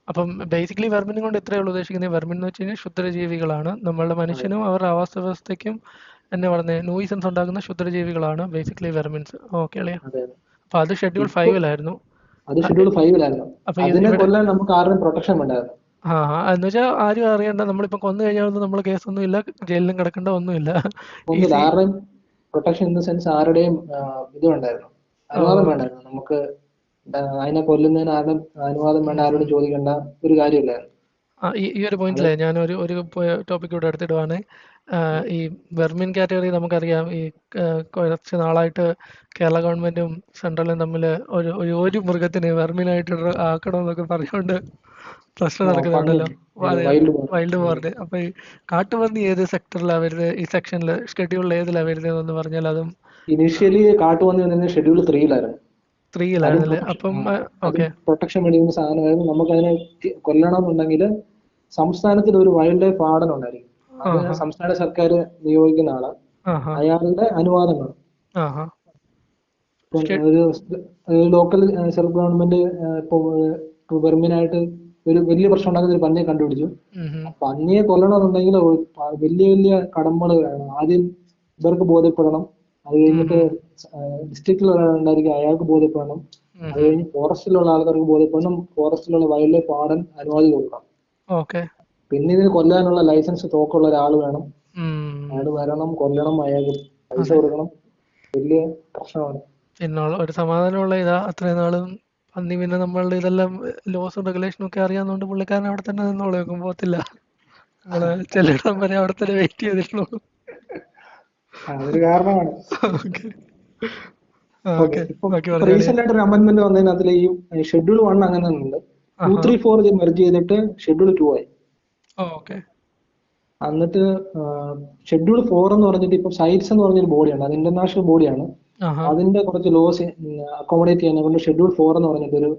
[SPEAKER 2] അപ്പം ബേസിക്കലി വെർമിൻ കൊണ്ട് ഇത്രയേ ഉള്ളൂ ഉദ്ദേശിക്കുന്നത്. വെർമിൻ എന്ന് വെച്ച് കഴിഞ്ഞാൽ ക്ഷുദ്രജീവികളാണ്. നമ്മളുടെ മനുഷ്യനും അവരുടെ ആവാസ വ്യവസ്ഥയ്ക്കും എന്നെ പറഞ്ഞ നൂയിസൻസ് ഉണ്ടാക്കുന്ന ക്ഷുദ്രജീവികളാണ് ബേസിക്കലി വെർമിൻസ്. ഓക്കെ അല്ലേ? അപ്പൊ അത് ഷെഡ്യൂൾ 5-ലായിരുന്നു.
[SPEAKER 1] അത് ഷെഡ്യൂൾ 5-ലായിരുന്നു. അതിനെ കൊല്ലാൻ നമുക്ക് ആരുടെയും പ്രൊട്ടക്ഷൻ വേണ്ടായിരുന്നു.
[SPEAKER 2] എന്ന് വെച്ചാൽ ആരും അറിയണ്ട, നമ്മളിപ്പോ കൊന്നു കഴിഞ്ഞാൽ നമ്മൾ കേസൊന്നും ഇല്ല, ജയിലിലും കിടക്കേണ്ട ഒന്നുമില്ല.
[SPEAKER 1] ആരുടെയും പ്രൊട്ടക്ഷൻ ഇൻ ദ സെൻസ് ആരുടെയും ഇത് വേണ്ടായിരുന്നു, അനുവാദം വേണ്ടായിരുന്നു. നമുക്ക് അതിനെ കൊല്ലുന്നതിന് ആരുടെയും അനുവാദം വേണ്ട, ആരോടും ചോദിക്കേണ്ട ഒരു കാര്യമില്ലായിരുന്നു.
[SPEAKER 2] ഈ ഒരു പോയിന്റിലെ ഞാൻ ഒരു ടോപ്പിക് കൂടെ എടുത്തിടുവാണ്. ഈ വെർമിൻ കാറ്റഗറി നമുക്കറിയാം. ഈ കുറച്ച് നാളായിട്ട് കേരള ഗവൺമെന്റും സെൻട്രലും തമ്മിൽ ഒരു മൃഗത്തിന് വെർമിനായിട്ട് ആക്കണമെന്നൊക്കെ പറഞ്ഞുകൊണ്ട് പ്രശ്നം നടക്കുന്നുണ്ടല്ലോ. Wild board. അപ്പൊ ഈ കാട്ടുപന്നി ഏത് സെക്ടറിലാണ് വരുന്നത്? ഈ സെക്ഷനിൽ ഷെഡ്യൂളിൽ ഏതിലാണ് വരുന്നതെന്ന് പറഞ്ഞാൽ അതും
[SPEAKER 1] ഇനീഷ്യലി കാട്ടുപന്നി വന്നിരുന്നത് ഷെഡ്യൂൾ 3-ലായിരുന്നു.
[SPEAKER 2] 3-ലായിരുന്നല്ലേ? അപ്പം ഓക്കെ.
[SPEAKER 1] പ്രൊട്ടക്ഷൻ വേണ്ടിയിരുന്ന സാധനമായിരുന്നു. നമുക്കതിനെ കൊല്ലണമെന്നുണ്ടെങ്കിൽ സംസ്ഥാനത്തിൽ ഒരു വൈൽഡ് ലൈഫ് വാർഡൻ ഉണ്ടായിരിക്കും. അത് സംസ്ഥാന സർക്കാർ നിയോഗിക്കുന്ന ആളാണ്. അയാളുടെ അനുവാദം വേണം. ഒരു ലോക്കൽ സെൽഫ് ഗവൺമെന്റ് ഇപ്പൊ വെർമിനായിട്ട് ഒരു വലിയ പ്രശ്നം ഉണ്ടാക്കുന്ന ഒരു പന്നിയെ കണ്ടുപിടിച്ചു. പന്നിയെ കൊല്ലണമെന്നുണ്ടെങ്കിൽ വലിയ വലിയ കടമ്പകൾ വേണം. ആദ്യം ഇവർക്ക് ബോധ്യപ്പെടണം. അത് കഴിഞ്ഞിട്ട് ഡിസ്ട്രിക്റ്റിലുള്ള ഒരാളുണ്ടായിരിക്കും, അയാൾക്ക് ബോധ്യപ്പെടണം. അത് കഴിഞ്ഞ് ഫോറസ്റ്റിലുള്ള ആൾക്കാർക്ക് ബോധ്യപ്പെടണം. ഫോറസ്റ്റിലുള്ള വൈൽഡ് ലൈഫ് വാർഡൻ അനുമതി കൊടുക്കണം. പിന്നെ ഇതിന് കൊല്ലാനുള്ള ലൈസൻസ് തോക്കുള്ള ഒരാൾ വേണം. അയാൾ വരണം, കൊല്ലണം, അയാൾക്ക് പൈസ കൊടുക്കണം. വലിയ പ്രശ്നമാണ്.
[SPEAKER 2] പിന്നെ ഒരു സമാധാനമുള്ള അത്രയും നാളും പന്നി പിന്നെ നമ്മളുടെ ഇതെല്ലാം ലോസും റെഗുലേഷനും ഒക്കെ അറിയാവുന്നതുകൊണ്ട് പുള്ളിക്കാരൻ അവിടെ തന്നെ നിന്നോളൂ, പോകത്തില്ല. നമ്മള് ചെല്ലിടം വരെ അവിടെ തന്നെ വെയിറ്റ് ചെയ്തിരുന്നോളൂ.
[SPEAKER 1] അതൊരു കാരണമാണ്. റീസെന്റ് ആയിട്ട് ഒരു അമെന്റ്മെന്റ് വന്നതിനകത്തിൽ ഈ ഷെഡ്യൂൾ 1 അങ്ങനെ ഉണ്ട്. 2, 3, 4 മെർജ് ചെയ്തിട്ട് ഷെഡ്യൂൾ 2 ആയി. എന്നിട്ട് ഷെഡ്യൂൾ 4 എന്ന് പറഞ്ഞിട്ട് ഇപ്പൊ സൈറ്റ്സ് എന്ന് പറഞ്ഞൊരു ബോഡിയാണ്. അത് ഇന്റർനാഷണൽ ബോഡിയാണ്. അതിന്റെ കുറച്ച് ലോസ് അക്കോമഡേറ്റ് ചെയ്യാൻ കൊണ്ട് ഷെഡ്യൂൾ 4 എന്ന് പറഞ്ഞിട്ട് ഒരു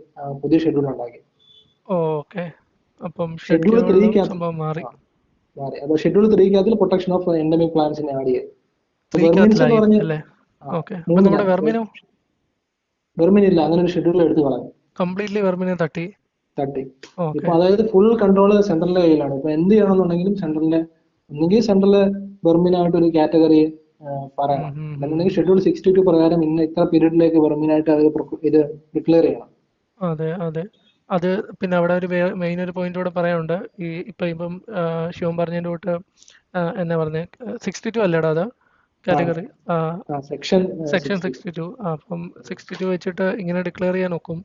[SPEAKER 1] പുതിയ ഷെഡ്യൂൾ ഉണ്ടാക്കി. ഷെഡ്യൂൾ 3 മാറി. അപ്പൊ ഷെഡ്യൂൾ 3 പ്രൊട്ടക്ഷൻ ഓഫ് എൻഡമിക് പ്ലാന്റ്സിനെ ആഡ് ചെയ്യും. വെർമിൻ ഇല്ല, അങ്ങനെ ഒരു ഷെഡ്യൂൾ എടുത്തു കളയാം.
[SPEAKER 2] കംപ്ലീറ്റ്ലി വെർമിനെ തട്ടി.
[SPEAKER 1] ഇപ്പൊ അതായത് ഫുൾ കൺട്രോൾ സെൻട്രലിന്റെ കയ്യിലാണ്. ഇപ്പൊ എന്ത് ചെയ്യണമെന്നുണ്ടെങ്കിലും സെൻട്രലിലെ വെർമിനായിട്ട് ഒരു കാറ്റഗറി പറയണം. അല്ലെങ്കിൽ ഷെഡ്യൂൾ 62 പ്രകാരം ഇന്ന ഇത്ര പീരീഡിലേക്ക് വെർമിനായിട്ട് ഇത് ഡിക്ലെയർ ചെയ്യണം.
[SPEAKER 2] അതെ. അത് പിന്നെ അവിടെ ഒരു മെയിൻ ഒരു പോയിന്റ് കൂടെ പറയാനുണ്ട്. ഇപ്പം ശിവൻ പറഞ്ഞതിന്റെ കൂട്ട് എന്നാ പറഞ്ഞേ, 62 അല്ലേടാ അത് കാറ്റഗറി? സെക്ഷൻ 62. അപ്പം 62 വെച്ചിട്ട് ഇങ്ങനെ ഡിക്ലെയർ ചെയ്യാൻ നോക്കും.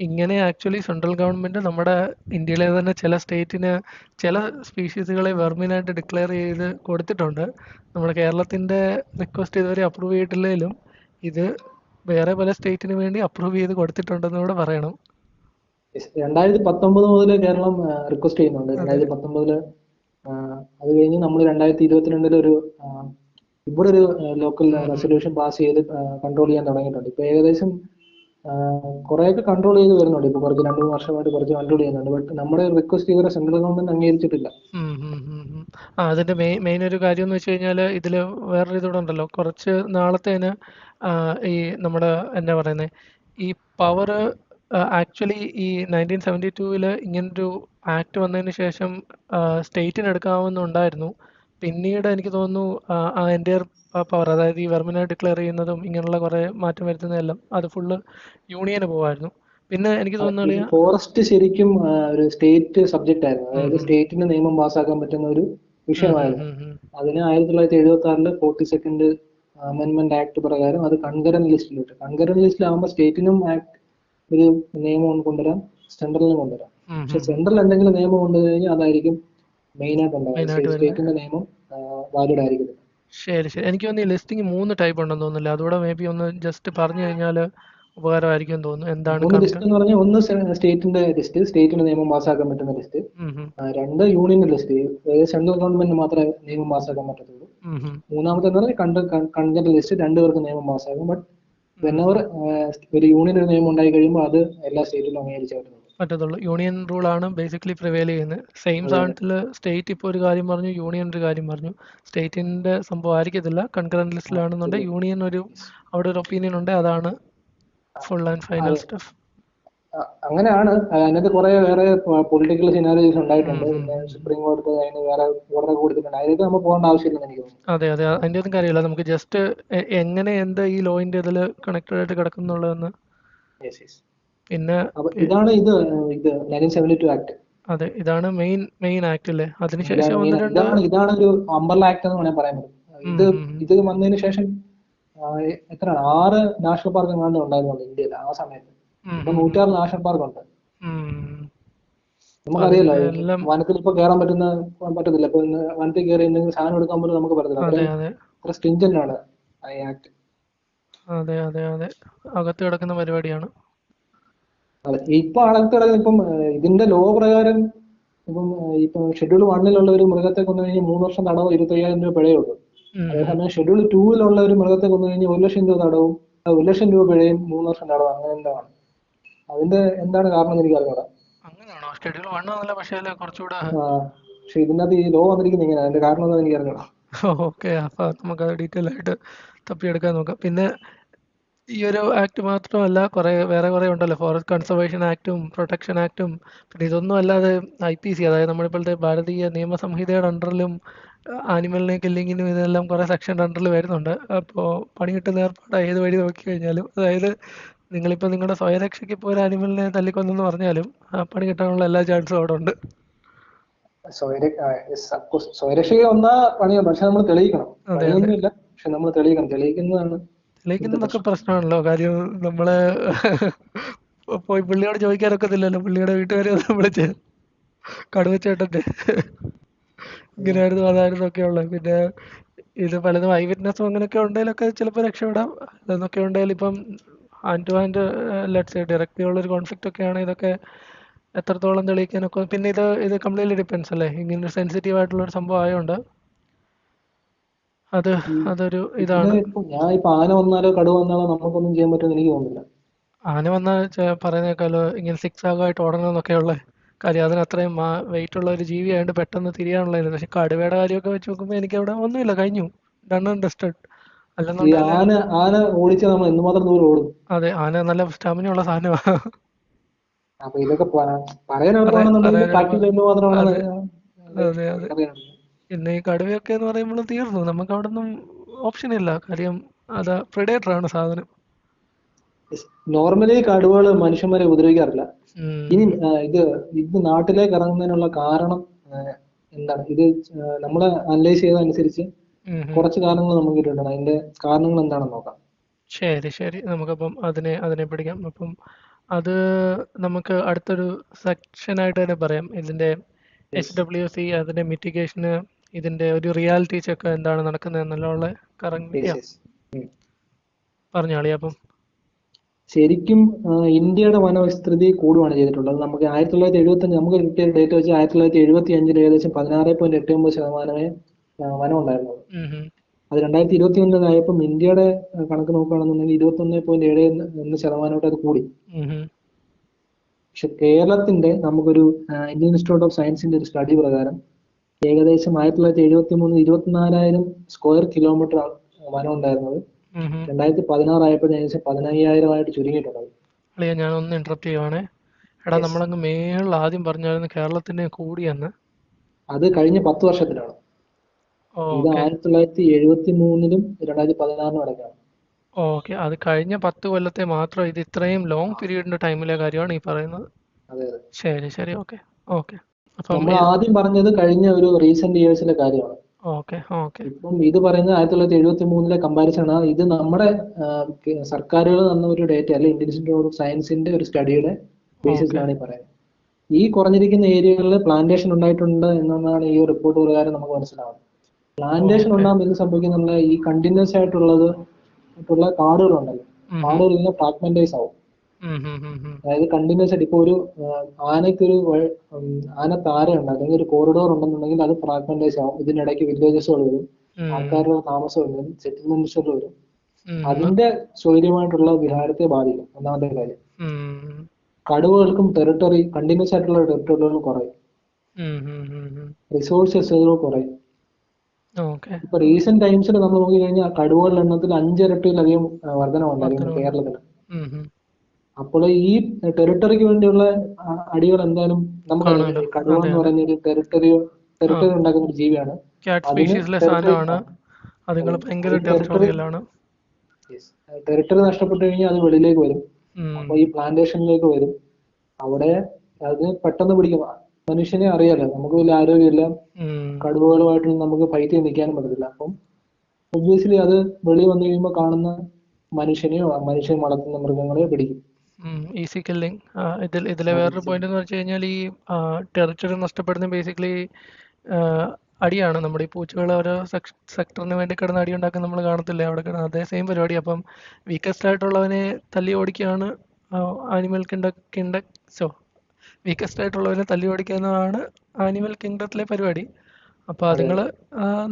[SPEAKER 2] ഇങ്ങനെ ആക്ച്വലി സെൻട്രൽ ഗവൺമെന്റ് നമ്മുടെ ഇന്ത്യയിലെ തന്നെ ചില സ്റ്റേറ്റിന് ചില സ്പീഷീസുകളെ വെർമിനായിട്ട് ഡിക്ലെയർ ചെയ്ത് കൊടുത്തിട്ടുണ്ട്. നമ്മുടെ കേരളത്തിന്റെ റിക്വസ്റ്റ് ഇതുവരെ അപ്രൂവ് ചെയ്തിട്ടില്ലെങ്കിലും ഇത് വേറെ പല സ്റ്റേറ്റിന് വേണ്ടി അപ്രൂവ് ചെയ്ത് കൊടുത്തിട്ടുണ്ടെന്ന് കൂടെ പറയണം.
[SPEAKER 1] 2019 മുതൽ കേരളം റിക്വസ്റ്റ് ചെയ്യുന്നുണ്ട്. 2019 അത് കഴിഞ്ഞ് നമ്മൾ 2022 ഒരു ഇവിടെ ഒരു ലോക്കൽ റെസൊല്യൂഷൻ പാസ് ചെയ്ത് കൺട്രോൾ ചെയ്യാൻ തുടങ്ങിയിട്ടുണ്ട്. ഇപ്പൊ ഏകദേശം കുറെയൊക്കെ കൺട്രോൾ ചെയ്ത് വരുന്നുണ്ട്. ഇപ്പൊ കുറച്ച് 2-3 വർഷമായിട്ട് കുറച്ച് കൺട്രോൾ ചെയ്യുന്നുണ്ട്. ബട്ട് നമ്മുടെ റിക്വസ്റ്റ് ഇവരെ സെൻട്രൽ ഗവൺമെന്റ് അംഗീകരിച്ചിട്ടില്ല.
[SPEAKER 2] അതിന്റെ മെയിൻ ഒരു കാര്യം എന്ന് വെച്ച് കഴിഞ്ഞാല് ഇതില് വേറൊരു ഇതൂടെ ഉണ്ടല്ലോ. കുറച്ച് നാളത്തേന് ഈ നമ്മുടെ എന്താ പറയുന്നത്, ഈ പവർ ആക്ച്വലി ഈ 1972 ഇങ്ങനൊരു ആക്ട് വന്നതിന് ശേഷം സ്റ്റേറ്റിന് എടുക്കാവുന്നുണ്ടായിരുന്നു. പിന്നീട് എനിക്ക് തോന്നുന്നു ആ എൻ്റെ പവർ, അതായത് ഈ വെർമിനെ ഡിക്ലെയർ ചെയ്യുന്നതും ഇങ്ങനെയുള്ള കുറെ മാറ്റം വരുത്തുന്നതെല്ലാം അത് ഫുള്ള് യൂണിയന് പോവായിരുന്നു. പിന്നെ എനിക്ക് തോന്നുന്നു
[SPEAKER 1] ഫോറസ്റ്റ് ശരിക്കും ഒരു സ്റ്റേറ്റ് സബ്ജക്റ്റ് ആയിരുന്നു. അതായത് സ്റ്റേറ്റിന് നിയമം പാസ്സാക്കാൻ പറ്റുന്ന ഒരു വിഷയമായിരുന്നു. അതിന് 1976 42nd അമെന്റ്മെന്റ് ആക്ട് പ്രകാരം അത് കൺകറന്റ് ലിസ്റ്റിലിട്ട്. കൺകറന്റ് ലിസ്റ്റിലാകുമ്പോൾ സ്റ്റേറ്റിനും ഒരു നിയമം കൊണ്ടുവരാം, സെൻട്രലിനും കൊണ്ടുവരാം. പക്ഷെ സെൻട്രൽ എന്തെങ്കിലും നിയമം കൊണ്ടുവരുകഴിഞ്ഞാൽ അതായിരിക്കും മെയിൻ ആയിട്ട് ഉണ്ടാകും. സ്റ്റേറ്റിന്റെ നിയമം വാലിഡ് ആയിരിക്കും.
[SPEAKER 2] ശരി. എനിക്ക് തോന്നുന്നു ഈ ലിസ്റ്റിംഗ് 3 ടൈപ്പ് ഉണ്ടെന്ന് തോന്നുന്നില്ല. അതുകൂടെ മേ ബി ഒന്ന് ജസ്റ്റ് പറഞ്ഞു കഴിഞ്ഞാൽ ഉപകാരമായിരിക്കും തോന്നുന്നു. എന്താണ്
[SPEAKER 1] ലിസ്റ്റ് എന്ന് പറഞ്ഞാൽ? ഒന്ന് സ്റ്റേറ്റിന്റെ ലിസ്റ്റ്, സ്റ്റേറ്റിന് നിയമം പാസ്സാക്കാൻ പറ്റുന്ന ലിസ്റ്റ്. 2 യൂണിയന്റെ ലിസ്റ്റ്, സെൻട്രൽ ഗവൺമെന്റ് മാത്രമേ നിയമം പാസ്സാക്കാൻ പറ്റത്തുള്ളൂ. മൂന്നാമത്തെ എന്ന് പറഞ്ഞാൽ കൺകറന്റ് ലിസ്റ്റ്, 2 പേർക്ക് നിയമം പാസ്സാക്കും. ബട്ട് വെനവർ ഒരു യൂണിയൻ ഒരു നിയമം ഉണ്ടായി കഴിയുമ്പോൾ അത് എല്ലാ സ്റ്റേറ്റിലും അംഗീകരിച്ചേ
[SPEAKER 2] പറ്റത്തുള്ളൂ. യൂണിയൻ റൂൾ ആണ് ബേസിക്കലി പ്രിവെയിൽ ചെയ്യുന്നത്. സെയിം സാധനത്തില് സ്റ്റേറ്റ് ഇപ്പോൾ ഒരു കാര്യം പറഞ്ഞു, യൂണിയൻ ഒരു കാര്യം പറഞ്ഞു. സ്റ്റേറ്റിന്റെ സംഭവം ആയിരിക്കത്തില്ല. കൺകറന്റ് ലിസ്റ്റിലാണെന്നുണ്ടെങ്കിൽ യൂണിയൻ അവിടെ ഒരു ഒപ്പീനിയൻ ഉണ്ട്. അതാണ് ഫുൾ ആൻഡ് ഫൈനൽ സ്റ്റഫ്.
[SPEAKER 1] അങ്ങനെയാണ്. അതിനകത്ത് കുറെ വേറെ പൊളിറ്റിക്കൽ സിനാരിയോസ് ഉണ്ടായിട്ടുണ്ട്. സുപ്രീം കോടതി അതിന് വേറെ ഓർഡർ കൊടുത്തിട്ടുണ്ട്. അതിലേക്ക് നമ്മൾ പോകേണ്ട ആവശ്യമില്ലെന്ന് എനിക്ക് തോന്നുന്നു.
[SPEAKER 2] അതെ. അതിന്റെ ഒന്നും കാര്യമില്ല. നമുക്ക് ജസ്റ്റ് എങ്ങനെ ഈ ലോയിന്റെ ഇതില് കണക്റ്റഡ് ആയിട്ട് കിടക്കുന്നുള്ളതെന്ന്. പിന്നെ
[SPEAKER 1] ഇതാണ് ഇത് 1972 ആക്ട്.
[SPEAKER 2] അതെ, ഇതാണ് മെയിൻ ആക്ട് അല്ലേ. അതിനുശേഷം
[SPEAKER 1] ഇതാണ് ഒരു അംബർല ആക്ട് എന്ന് വേണമെങ്കിൽ പറയാൻ പറ്റും. ഇത് വന്നതിന് ശേഷം എത്രയാണ് 6 നാഷണൽ പാർക്ക് എങ്ങാണ്ട് ഉണ്ടായിരുന്നുള്ളൂ ഇന്ത്യയിൽ ആ സമയത്ത്. ഇപ്പൊ 106 നാഷണൽ പാർക്ക് ഉണ്ട്. നമുക്കറിയാലോ
[SPEAKER 2] അതിന്റെ എല്ലാം
[SPEAKER 1] വനത്തിൽ ഇപ്പൊ കയറാൻ പറ്റത്തില്ല. ഇപ്പൊ ഇന്ന് വനത്തിൽ കയറി എന്തെങ്കിലും സാധനം എടുക്കാൻ പോലും നമുക്ക് പറ്റത്തില്ല.
[SPEAKER 2] അതെ
[SPEAKER 1] അത്രയും
[SPEAKER 2] അതെ
[SPEAKER 1] അത്ര സ്ട്രിഞ്ചന്റ് ആണ് ഈ ആക്ട്.
[SPEAKER 2] അതെ അതെ അതെ അകത്ത് കിടക്കുന്ന പരിപാടിയാണ്.
[SPEAKER 1] അതെ, ഇപ്പൊ അകത്ത് കിടക്കുന്ന ഇപ്പം ഇതിന്റെ ലോ പ്രകാരം ഇപ്പം ഇപ്പൊ ഷെഡ്യൂൾ 1 ഒരു മൃഗത്തെ കൊന്നു കഴിഞ്ഞാൽ 3 വർഷം തടവോ 25,000 രൂപ പിഴയേ ഉള്ളൂ.
[SPEAKER 2] ഉം ഉം.
[SPEAKER 1] അതേസമയം ഷെഡ്യൂൾ 2 ഒരു മൃഗത്തെ കൊന്നു കഴിഞ്ഞാൽ 1 ലക്ഷം രൂപ തടവും 1 ലക്ഷം രൂപ പിഴയും 3 വർഷം തടവും അങ്ങനെ എന്താണ്. അതിന്റെ എന്താണ് കാരണം എന്ന് എനിക്ക് അറിഞ്ഞൂടാ.
[SPEAKER 2] അങ്ങനെയാണോ? ഷെഡ്യൂൾ 1 ആണല്ലോ, പക്ഷേ അല്ലേ കുറച്ചുകൂടെ.
[SPEAKER 1] പക്ഷെ ഇതിനകത്ത് ഈ ലോ വന്നിരിക്കുന്നത് ഇങ്ങനെ, അതിന്റെ കാരണം എന്താണെന്ന് എനിക്ക് അറിഞ്ഞൂടാ.
[SPEAKER 2] ഓക്കെ, അപ്പൊ നമുക്ക് ഡീറ്റെയിൽ ആയിട്ട് തപ്പിയെടുക്കാൻ നോക്കാം. പിന്നെ ഈ ഒരു ആക്ട് മാത്രമല്ല, വേറെ കുറെ ഉണ്ടല്ലോ, ഫോറസ്റ്റ് കൺസർവേഷൻ ആക്ടും പ്രൊട്ടക്ഷൻ ആക്ടും. പിന്നെ ഇതൊന്നും അല്ലാതെ IPC, അതായത് നമ്മളിപ്പോഴത്തെ ഭാരതീയ നിയമ സംഹിതയുടെ അണ്ടറിലും ആനിമലിനെ കില്ലിങ്ങിനും ഇതെല്ലാം കുറെ സെക്ഷൻ അണ്ടറിൽ വരുന്നുണ്ട്. അപ്പോൾ പണി കിട്ടുന്ന ഏർപ്പാട് ഏത് വഴി നോക്കി കഴിഞ്ഞാലും, അതായത് നിങ്ങളിപ്പോൾ നിങ്ങളുടെ സ്വയരക്ഷയ്ക്ക് ഇപ്പോൾ ഒരു ആനിമലിനെ തല്ലിക്കൊന്നെന്ന് പറഞ്ഞാലും പണി കിട്ടാനുള്ള എല്ലാ ചാൻസും അവിടെ ഉണ്ട്.
[SPEAKER 1] സ്വയരക്ഷ ഒന്നാ പണിയാണ്, പക്ഷെ നമ്മൾ തെളിയിക്കണം.
[SPEAKER 2] അതെ അതെ,
[SPEAKER 1] പണിയൊന്നുമില്ല, പക്ഷെ നമ്മൾ തെളിയിക്കണം. തെളിയിക്കുന്നതാണ് ഇവിടുത്തെ
[SPEAKER 2] തെളിയിക്കുന്നതൊക്കെ
[SPEAKER 1] പ്രശ്നം.
[SPEAKER 2] പ്രശ്നമാണല്ലോ. കാര്യം നമ്മള് പോയി പുള്ളിയോട് ചോദിക്കാനൊക്കത്തില്ലല്ലോ. പുള്ളിയുടെ വീട്ടുകാർ വിളിച്ച് കടുവച്ചേട്ടന്റെ ഇങ്ങനെയായിരുന്നു അതായിരുന്നു ഒക്കെ ഉള്ളത്. പിന്നെ ഇത് പലതും ഐ വിറ്റ്നസ്സും അങ്ങനെയൊക്കെ ഉണ്ടെങ്കിലൊക്കെ ചിലപ്പോൾ രക്ഷപ്പെടാം. അതെന്നൊക്കെ ഉണ്ടെങ്കിൽ ഇപ്പം hand to hand let's directly ഉള്ള ഒരു കോൺഫ്ലിക്റ്റ് ഒക്കെയാണ് ഇതൊക്കെ എത്രത്തോളം തെളിയിക്കാനൊക്കെ. പിന്നെ ഇത് കംപ്ലീറ്റ്ലി ഡിപ്പെൻസ് അല്ലേ, ഇങ്ങനെ സെൻസിറ്റീവ് ആയിട്ടുള്ള ഒരു സംഭവം ആയതുകൊണ്ട് അത്
[SPEAKER 1] ഈ
[SPEAKER 2] അതൊരു
[SPEAKER 1] ഇതിന്
[SPEAKER 2] ഇതാണ്.
[SPEAKER 1] ഞാൻ ഇപ്പൊ ആന വന്നാലോ കടുവ വന്നാലോ നമുക്കൊന്നും ചെയ്യാൻ പറ്റുമെന്ന് എനിക്ക് തോന്നുന്നില്ല.
[SPEAKER 2] ആന വന്ന പറയുന്നേക്കാളോ ഇങ്ങനെ സിക്സ് ആയിട്ട് ഓടണം എന്നൊക്കെയുള്ള കാര്യം. അതിന് അത്രയും വെയിറ്റ് ഉള്ള ഒരു ജീവിയായതുകൊണ്ട് പെട്ടെന്ന് തിരിയാനുള്ളതായിരുന്നു. പക്ഷെ കടുവയുടെ കാര്യമൊക്കെ വെച്ച് നോക്കുമ്പോൾ എനിക്ക് അവിടെ ഒന്നുമില്ല, കഴിഞ്ഞു, ഡൺ ആൻഡ് ഡസ്റ്റഡ്.
[SPEAKER 1] ഈ
[SPEAKER 2] അല്ലെന്നുണ്ടെങ്കിൽ
[SPEAKER 1] ആന ഓടിച്ചാൽ നമ്മൾ എന്തുമാത്രം ദൂരം ഓടും.
[SPEAKER 2] അതെ, ആന നല്ല സ്റ്റാമിന ഉള്ള സാധനമാണ്.
[SPEAKER 1] അപ്പൊ ഇതൊക്കെ പറയാൻ എളുപ്പമാണെന്നുണ്ടെങ്കിൽ
[SPEAKER 2] പറയാൻ
[SPEAKER 1] പ്രാക്ടിക്കൽ എന്തുമാത്രമാണെന്ന്
[SPEAKER 2] അതെ അതെ അതെ.
[SPEAKER 1] അറിയാം.
[SPEAKER 2] പിന്നെ ഈ കടുവയൊക്കെ എന്ന് പറയുമ്പോൾ തീർന്നു, നമുക്ക് അവിടെ ഒന്നും ഓപ്ഷൻ ഇല്ല. കാര്യം അത് പ്രിഡേറ്റർ ആണ് സാധനം.
[SPEAKER 1] നോർമലി കടുവകൾ മനുഷ്യന്മാരെ ഉപദ്രവിക്കാറില്ല. ഇനി
[SPEAKER 2] ഉം.
[SPEAKER 1] ഇത് നാട്ടിലേക്ക് ഇറങ്ങുന്നതിനുള്ള കാരണം എന്താണ്? ഇത് നമ്മൾ അനലൈസ് ചെയ്തതനുസരിച്ച്
[SPEAKER 2] ഉം ഉം.
[SPEAKER 1] കുറച്ച് കാരണങ്ങൾ നമുക്ക് കിട്ടുന്നുണ്ട്. അതിന്റെ കാരണങ്ങൾ എന്താണെന്ന് നോക്കാം.
[SPEAKER 2] ശരി ശരി, നമുക്കപ്പം അതിനെ പിടിക്കാം. അപ്പം അത് നമുക്ക് അടുത്തൊരു സെക്ഷനായിട്ട് തന്നെ പറയാം. ഇതിന്റെ
[SPEAKER 1] Yes.
[SPEAKER 2] HWC, അതിന്റെ മിറ്റിഗേഷന്, ഇതിന്റെ ഒരു റിയാലിറ്റി ചെക്ക് എന്താണ് നടക്കുന്നത് എന്നുള്ള കറങ്ങി
[SPEAKER 1] Yes, yes.
[SPEAKER 2] പറഞ്ഞോളി. അപ്പം
[SPEAKER 1] ശരിക്കും ഇന്ത്യയുടെ വനവിസ്തൃതി കൂടുകയാണ് ചെയ്തിട്ടുള്ളത്. നമുക്ക് 1975 നമുക്ക് കിട്ടിയ ഡേറ്റ് വെച്ച് 1975 ഏകദേശം 16.89% വനം ഉണ്ടായിരുന്നത്.
[SPEAKER 2] ഉം ഉം.
[SPEAKER 1] അത് 2021 ഇന്ത്യയുടെ കണക്ക് നോക്കുകയാണെന്നുണ്ടെങ്കിൽ 21.71% അത് കൂടി.
[SPEAKER 2] ഉം ഉം.
[SPEAKER 1] പക്ഷെ കേരളത്തിന്റെ നമുക്കൊരു ഇന്ത്യൻ ഇൻസ്റ്റിറ്റ്യൂട്ട് ഓഫ് സയൻസിന്റെ ഒരു സ്റ്റഡി പ്രകാരം ഏകദേശം 1973 24,000 സ്ക്വയർ കിലോമീറ്റർ വനം ഉണ്ടായിരുന്നത്
[SPEAKER 2] ഉം ഉം.
[SPEAKER 1] 2016 ഏകദേശം 15,000 ചുരുങ്ങിയിട്ടുണ്ട്.
[SPEAKER 2] അളിയ, ഞാൻ ഒന്ന് ഇന്ററപ്റ്റ് ചെയ്യുവാണേ. എടാ,
[SPEAKER 1] യെസ്,
[SPEAKER 2] നമ്മളങ്ങ് മേളിൽ ആദ്യം പറഞ്ഞായിരുന്നു കേരളത്തിന്റെ കൂടിയെന്ന്.
[SPEAKER 1] അത് കഴിഞ്ഞ 10 വർഷത്തിലാണ്. ഇത്
[SPEAKER 2] ഓക്കെ
[SPEAKER 1] 1973 2016 ഇടയ്ക്കാണ്.
[SPEAKER 2] ഓക്കെ, അത് കഴിഞ്ഞ 10 കൊല്ലത്തെ മാത്രം, ഇത് ഇത്രയും ലോങ് പീരീഡിന്റെ ടൈമിലെ കാര്യമാണ് ഈ പറയുന്നത്.
[SPEAKER 1] അതെ അതെ.
[SPEAKER 2] ശരി ശരി, ഓക്കെ ഓക്കെ. അപ്പം
[SPEAKER 1] നമ്മൾ ആദ്യം പറഞ്ഞത് കഴിഞ്ഞ ഒരു റീസെന്റ് ഇയേഴ്സിലെ കാര്യമാണ്.
[SPEAKER 2] Okay okay.
[SPEAKER 1] ഇപ്പം ഇത് പറയുന്നത് 1973 കമ്പാരിസൺ ആണ്. ഇത് നമ്മുടെ സർക്കാരുകൾ തന്ന ഒരു ഡേറ്റ അല്ല, ഇന്ത്യൻ ഇൻസ്റ്റിറ്റ്യൂട്ട് ഓഫ് സയൻസിന്റെ ഒരു സ്റ്റഡിയുടെ ബേസിസിലാണ് ഈ പറയുന്നത്. ഈ കുറഞ്ഞിരിക്കുന്ന ഏരിയകളിൽ പ്ലാന്റേഷൻ ഉണ്ടായിട്ടുണ്ട് എന്നാണ് ഈ റിപ്പോർട്ട് പ്രകാരം നമുക്ക് മനസ്സിലാവുന്നത്. പ്ലാന്റേഷൻ ഉണ്ടാകുമ്പോൾ എന്ത് സംഭവിക്കുന്നുള്ള ഈ കണ്ടിന്യൂസ് ആയിട്ടുള്ള കാടുകളുണ്ടല്ലോ, കാടുകളിൽ നിന്ന് ഫ്രാഗ്മെന്റൈസ് ആവും. അതായത് കണ്ടിന്യൂസ് ആയിട്ട് ഇപ്പൊ ഒരു ആനയ്ക്കൊരു ആന താരയുണ്ട് അല്ലെങ്കിൽ ഒരു കോറിഡോർ ഉണ്ടെന്നുണ്ടെങ്കിൽ അത് ഫ്രാഗ്മെന്റൈസ് ആവും. ഇതിനിടയ്ക്ക് വില്ലേജസുകൾ വരും, ആൾക്കാരുടെ താമസം വരും, സെറ്റിൽമെന്റ്സുകൾ വരും. അതിന്റെ സ്വൈര്യമായിട്ടുള്ള വിഹാരത്തെ ബാധിക്കും. ഒന്നാമത്തെ കാര്യം. കടുവകൾക്കും കണ്ടിന്യൂസ് ആയിട്ടുള്ള ടെറിട്ടറികൾ കുറയും, റിസോഴ്സസുകൾ കുറയും. ഇപ്പൊ റീസെന്റ് ടൈംസിൽ നമ്മൾ നോക്കിക്കഴിഞ്ഞാൽ കടുവകളുടെ എണ്ണത്തിൽ 5 ഇരട്ടിയിലധികം വർധനമുണ്ടായിരുന്നു കേരളത്തിൽ. അപ്പോൾ ഈ ടെറിട്ടറിക്ക് വേണ്ടിയുള്ള അടികൾ എന്തായാലും നമുക്കറിയാം. കടുവ എന്ന് പറയുന്ന ഒരു ടെറിട്ടറി ഉണ്ടാക്കുന്ന ഒരു ജീവിയാണ്. ടെറിട്ടറി നഷ്ടപ്പെട്ടു കഴിഞ്ഞാൽ അത് വെളിയിലേക്ക് വരും. അപ്പൊ ഈ പ്ലാന്റേഷനിലേക്ക് വരും. അവിടെ അത് പെട്ടെന്ന് പിടിക്കും. മനുഷ്യനെ അറിയാലോ, നമുക്ക് വലിയ ആരോഗ്യമില്ല, കടുവകളുമായിട്ട് നമുക്ക് ഫൈറ്റ് ചെയ്ത് നിൽക്കാനും പറ്റത്തില്ല. അപ്പം ഒബ്വിയസ്ലി അത് വെളി വന്നു കഴിയുമ്പോൾ കാണുന്ന മനുഷ്യനെയോ മനുഷ്യൻ വളർത്തുന്ന മൃഗങ്ങളെയോ പിടിക്കും.
[SPEAKER 2] Easy killing. ഇതിലെ വേറൊരു പോയിന്റ് എന്ന് വെച്ച് കഴിഞ്ഞാൽ ഈ ടെറിട്ടറി നഷ്ടപ്പെടുന്ന ബേസിക്കലി അടിയാണ്. നമ്മുടെ ഈ പൂച്ചകൾ ഓരോ സെക്ടറിന് വേണ്ടി കിടന്ന് അടി ഉണ്ടാക്കാൻ നമ്മൾ കാണത്തില്ലേ, അവിടെ കിടന്ന് അതേ സെയിം പരിപാടി. അപ്പം വീക്കസ്റ്റ് ആയിട്ടുള്ളവനെ തല്ലി ഓടിക്കുകയാണ് ആനിമൽ സോ വീക്കസ്റ്റ് ആയിട്ടുള്ളവനെ തല്ലി ഓടിക്കുന്നതാണ് ആനിമൽ കിങ്ഡത്തിലെ പരിപാടി. അപ്പോൾ അതുങ്ങൾ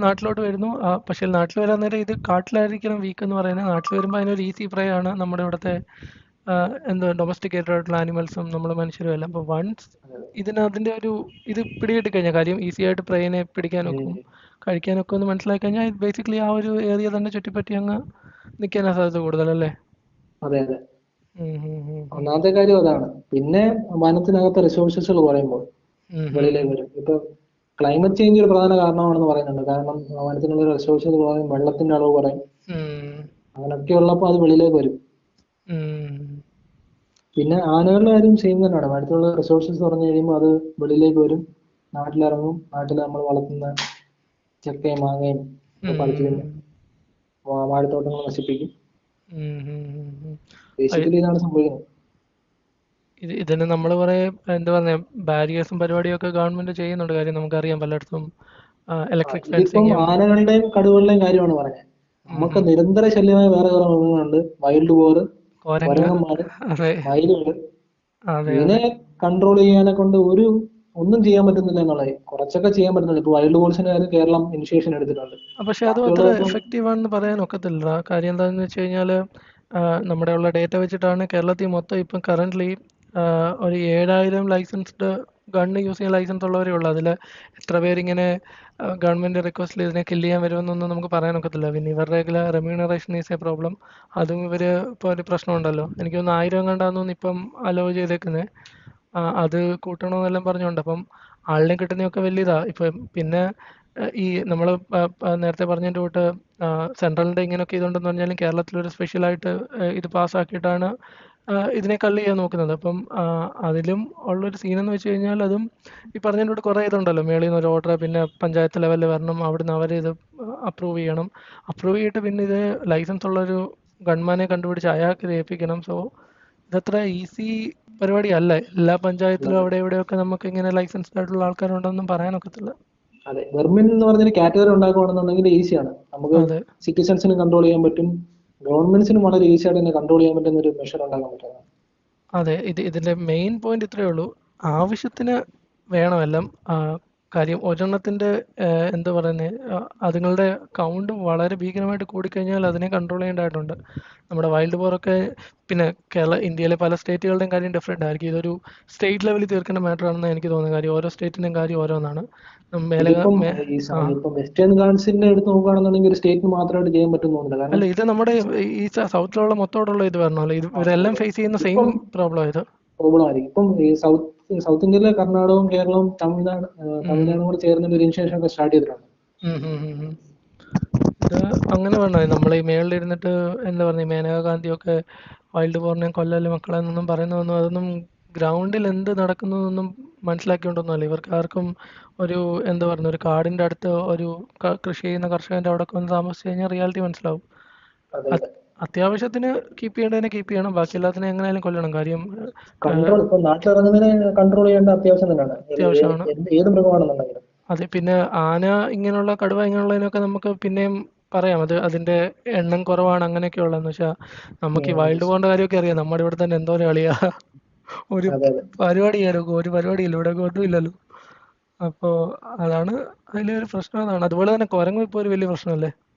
[SPEAKER 2] നാട്ടിലോട്ട് വരുന്നു. പക്ഷേ നാട്ടിൽ വരാൻ നേരം ഇത് കാട്ടിലായിരിക്കണം വീക്ക് എന്ന് പറയുന്നത്. നാട്ടിൽ വരുമ്പോൾ അതിനൊരു ഈസി പ്രേ ആണ് നമ്മുടെ ഇവിടുത്തെ എന്താ ഡൊമസ്റ്റിക്കേറ്റഡ് ആയിട്ടുള്ള ആനിമൽസും നമ്മൾ മനുഷ്യരും എല്ലാം. അപ്പോൾ വൺസ് അതിൻ്റെ ഒരു ഇത് പിടികിട്ടി കഴിഞ്ഞാൽ, കാര്യം ഈസി ആയിട്ട് പ്രേനെ പിടിക്കാനൊക്കും കഴിക്കാനൊക്കെ ഒന്ന് മനസ്സിലാക്കി കഴിഞ്ഞാൽ ബേസിക്കലി ആ ഒരു ഏരിയ തന്നെ ചുറ്റിപ്പറ്റി അങ്ങ് നിൽക്കാനാ സാധ്യത കൂടുതലല്ലേ?
[SPEAKER 1] അതെ അതെ, ഒന്നാമത്തെ കാര്യം അതാണ്. പിന്നെ വനത്തിനകത്തെ റിസോഴ്സസുകൾ പറയുമ്പോൾ വെളിയിലേക്ക് വരും. ഇപ്പൊ ക്ലൈമറ്റ് ചേഞ്ച് ഒരു പ്രധാന കാരണമാണെന്ന് പറയുന്നുണ്ട്. കാരണം വനത്തിനുള്ള റിസോഴ്സസ് കുറയും, വെള്ളത്തിന്റെ അളവ് കുറയും, അങ്ങനെയൊക്കെ ഉള്ളപ്പോൾ അത് വെളിയിലേക്ക് വരും. പിന്നെ ആനകളുടെ കാര്യം സെയിം തന്നെയാണ്. വനത്തിലുള്ള റിസോഴ്സസ് പറഞ്ഞു കഴിയുമ്പോൾ അത് വെളിയിലേക്ക് വരും, നാട്ടിലിറങ്ങും. നാട്ടിൽ നമ്മൾ വളർത്തുന്ന ചക്കയും മാങ്ങയും പറിച്ചു തിന്നും, വാഴത്തോട്ടങ്ങൾ നശിപ്പിക്കും. ബേസിക്കലി ഇതാണ് സംഭവിക്കുന്നത്.
[SPEAKER 2] ഇതിന് നമ്മൾ കുറെ എന്താ പറയാ ബാരിയേഴ്സും പരിപാടിയും ഒക്കെ ഗവൺമെന്റ് ചെയ്യുന്നുണ്ട്. കാര്യം നമുക്കറിയാം പലയിടത്തും ഇലക്ട്രിക് ഫെൻസിങ്.
[SPEAKER 1] ആനകളുടെയും കടുവകളുടെയും കാര്യമാണ് പറഞ്ഞത്. നമുക്ക് നിരന്തര ശല്യമായ വേറെ കുറെ മൃഗങ്ങളുണ്ട്. Wild bore, കുരങ്ങന്മാര്, മയിലുകള്. ഇതിനെ കൺട്രോൾ ചെയ്യാനെ കൊണ്ട് ഒന്നും ചെയ്യാൻ പറ്റുന്നില്ല എന്നുള്ളത്. കുറച്ചൊക്കെ ചെയ്യാൻ പറ്റുന്നുണ്ട്. ഇപ്പൊ വൈൽഡ് ബോൾസിന്റെ കാര്യം കേരളം ഇനിഷ്യേഷൻ എടുത്തിട്ടുണ്ട്.
[SPEAKER 2] പക്ഷെ അത് അത്ര എഫക്റ്റീവ് ആണെന്ന് പറയാൻ ഒക്കത്തില്ല. കാര്യം എന്താണെന്ന് വെച്ച് കഴിഞ്ഞാൽ നമ്മുടെ ഉള്ള ഡേറ്റ വെച്ചിട്ടാണ് കേരളത്തിൽ മൊത്തം ഇപ്പം കറന്റ്ലി ഒരു 7000 ലൈസൻസ്ഡ് ഗണ്ണ് യൂസ് ചെയ്യാൻ ലൈസൻസ് ഉള്ളവരേ ഉള്ളൂ. അതിൽ എത്ര പേരിങ്ങനെ ഗവൺമെന്റ് റിക്വസ്റ്റിൽ ഇതിനെ കില്ല് ചെയ്യാൻ വരുമെന്നൊന്നും നമുക്ക് പറയാനൊക്കത്തില്ല. പിന്നെ ഇവരുടെ റെമ്യൂണറേഷൻ ഈസ് എ പ്രോബ്ലം. അതും ഇവർ ഇപ്പോൾ ഒരു പ്രശ്നമുണ്ടല്ലോ. എനിക്ക് തോന്നുന്നു 1000 കണ്ടാന്ന് ഇപ്പം അലോ ചെയ്തേക്കുന്നത്. അത് കൂട്ടണമെന്നെല്ലാം പറഞ്ഞുകൊണ്ട് അപ്പം ആളിനെ കിട്ടുന്നതൊക്കെ വലിയതാ. ഇപ്പം പിന്നെ ഈ നമ്മൾ നേരത്തെ പറഞ്ഞതിൻ്റെ കൂട്ട് സെൻട്രലിൻ്റെ ഇങ്ങനെയൊക്കെ ഇതുണ്ടെന്ന് പറഞ്ഞാലും കേരളത്തിലൊരു സ്പെഷ്യലായിട്ട് ഇത് പാസ്സാക്കിയിട്ടാണ് ഇതിനെ കള്ള് ചെയ്യാൻ നോക്കുന്നത്. അപ്പം അതിലും ഉള്ളൊരു സീനെന്ന് വെച്ച് കഴിഞ്ഞാൽ അതും ഈ പറഞ്ഞതിൻ്റെ കൂടെ കുറേ ഇതുണ്ടല്ലോ. മേളിൽ നിന്ന് ഒരു ഓർഡർ, പിന്നെ പഞ്ചായത്ത് ലെവലിൽ വരണം, അവിടുന്ന് അവർ ഇത് അപ്രൂവ് ചെയ്യണം. അപ്രൂവ് ചെയ്തിട്ട് പിന്നെ ഇത് ലൈസൻസ് ഉള്ളൊരു ഗൺമാനെ കണ്ടുപിടിച്ച് അയാൾക്ക് ഇത് ഏൽപ്പിക്കണം. സോ ഇതത്ര ഈസി പരിപാടിയല്ല. എല്ലാ പഞ്ചായത്തിലും അവിടെ ഇവിടെയൊക്കെ നമുക്ക് ഇങ്ങനെ ലൈസൻസ്ഡ് ആയിട്ടുള്ള ആൾക്കാരുണ്ടെന്നും പറയാനൊക്കത്തില്ല.
[SPEAKER 1] അതെ, വെർമിൻ എന്ന് പറഞ്ഞൊരു കാറ്റഗറി ഉണ്ടാക്കുകയാണെന്നുണ്ടെങ്കിൽ ഈസിയാണ്. നമുക്ക് സിറ്റിസൺസിന് കൺട്രോൾ ചെയ്യാൻ പറ്റും, ഗവൺമെന്റ്സിനും വളരെ ഈസി ആയിട്ട് തന്നെ കൺട്രോൾ ചെയ്യാൻ പറ്റുന്ന ഒരു മെഷർ ഉണ്ടാക്കാൻ പറ്റുന്നത്.
[SPEAKER 2] അതെ, ഇതിന്റെ മെയിൻ പോയിന്റ് ഇത്രയേ ഉള്ളൂ. ആവശ്യത്തിന് വേണമെല്ലാം. കാര്യം ഒരെണ്ണത്തിന്റെ എന്താ പറയുന്നത്, അതുങ്ങളുടെ കൗണ്ട് വളരെ ഭീകരമായിട്ട് കൂടിക്കഴിഞ്ഞാൽ അതിനെ കൺട്രോൾ ചെയ്യേണ്ടതായിട്ടുണ്ട്. നമ്മുടെ വൈൽഡ് ബോറൊക്കെ പിന്നെ ഇന്ത്യയിലെ പല സ്റ്റേറ്റുകളുടെയും കാര്യം ഡിഫറെൻ്റ് ആയിരിക്കും. ഇതൊരു സ്റ്റേറ്റ് ലെവലിൽ തീർക്കേണ്ട മാറ്റർ ആണെന്ന് എനിക്ക് തോന്നുന്നത്. കാര്യം ഓരോ സ്റ്റേറ്റിന്റെയും കാര്യം ഓരോന്നാണ്.
[SPEAKER 1] വെസ്റ്റേൺ ഗാർഡ്സിന്റെ എടുത്ത് നോക്കുകയാണെന്നുണ്ടെങ്കിൽ ഒരു സ്റ്റേറ്റിന് മാത്രമായിട്ട് ചെയ്യാൻ പറ്റുന്നുണ്ട്.
[SPEAKER 2] അല്ല, ഇത് നമ്മുടെ ഈ സൗത്തിലുള്ള മൊത്തമുള്ള ഇത് വരണമല്ലോ. ഇവരെല്ലാം ഫേസ് ചെയ്യുന്ന സെയിം പ്രോബ്ലം
[SPEAKER 1] ആയിരിക്കും. ഇപ്പം ഈ സൗത്ത് ഇന്ത്യയിലെ കർണാടകവും കേരളവും തമിഴ്നാടും കൂടെ ചേർന്ന ഒരു ഇനിഷ്യേഷൻ ഒക്കെ സ്റ്റാർട്ട് ചെയ്തിട്ടുണ്ട്.
[SPEAKER 2] ഇത് അങ്ങനെ പറഞ്ഞത് നമ്മൾ ഈ മേളിൽ ഇരുന്നിട്ട് എന്താ പറയുക, മേനകാ ഗാന്ധിയൊക്കെ വൈൽഡ് ബോറിനെയും കൊല്ലല് മക്കളെ എന്നൊന്നും പറയുന്നതൊന്നും അതൊന്നും ഗ്രൗണ്ടിൽ എന്ത് നടക്കുന്നതൊന്നും മനസ്സിലാക്കിക്കൊണ്ടൊന്നുമല്ല. ഇവർക്ക് ആർക്കും ഒരു എന്താ പറയുക, ഒരു കാടിന്റെ അടുത്ത് ഒരു കൃഷി ചെയ്യുന്ന കർഷകന്റെ അവിടെ വന്ന് താമസിച്ച് കഴിഞ്ഞാൽ റിയാലിറ്റി മനസ്സിലാവും. അത്യാവശ്യത്തിന് കീപ്പ് ചെയ്യേണ്ടതിനെ കീപ്പ് ചെയ്യണം, ബാക്കി എല്ലാത്തിനും എങ്ങനെയാലും കൊല്ലണം. കാര്യം
[SPEAKER 1] നാട്ടിലിറങ്ങുന്നതിനെ കൺട്രോൾ ചെയ്യേണ്ട അത്യാവശ്യമാണ്. ഏത് മൃഗമാണെന്നുണ്ടെങ്കിലും.
[SPEAKER 2] അതെ, പിന്നെ ആന ഇങ്ങനെയുള്ള കടുവ ഇങ്ങനെയുള്ളതിനൊക്കെ നമുക്ക് പിന്നെയും പറയാം, അത് അതിന്റെ എണ്ണം കുറവാണ് അങ്ങനെയൊക്കെ ഉള്ളതെന്ന് വെച്ചാൽ നമുക്ക് ഈ വൈൽഡ് ബോറിന്റെ കാര്യമൊക്കെ അറിയാം. നമ്മുടെ ഇവിടെ തന്നെ എന്തോരം കളിയാ, ഒരു പരിപാടി ചെയ്യാനൊക്കെ ഒരു പരിപാടിയില്ല, ഇവിടെ ഒന്നും ഇല്ലല്ലോ. അപ്പോ അതാണ് അതിലൊരു പ്രശ്നം. അതാണ്. അതുപോലെ തന്നെ കുരങ്ങും ഇപ്പൊ ഒരു വലിയ പ്രശ്നമല്ലേ.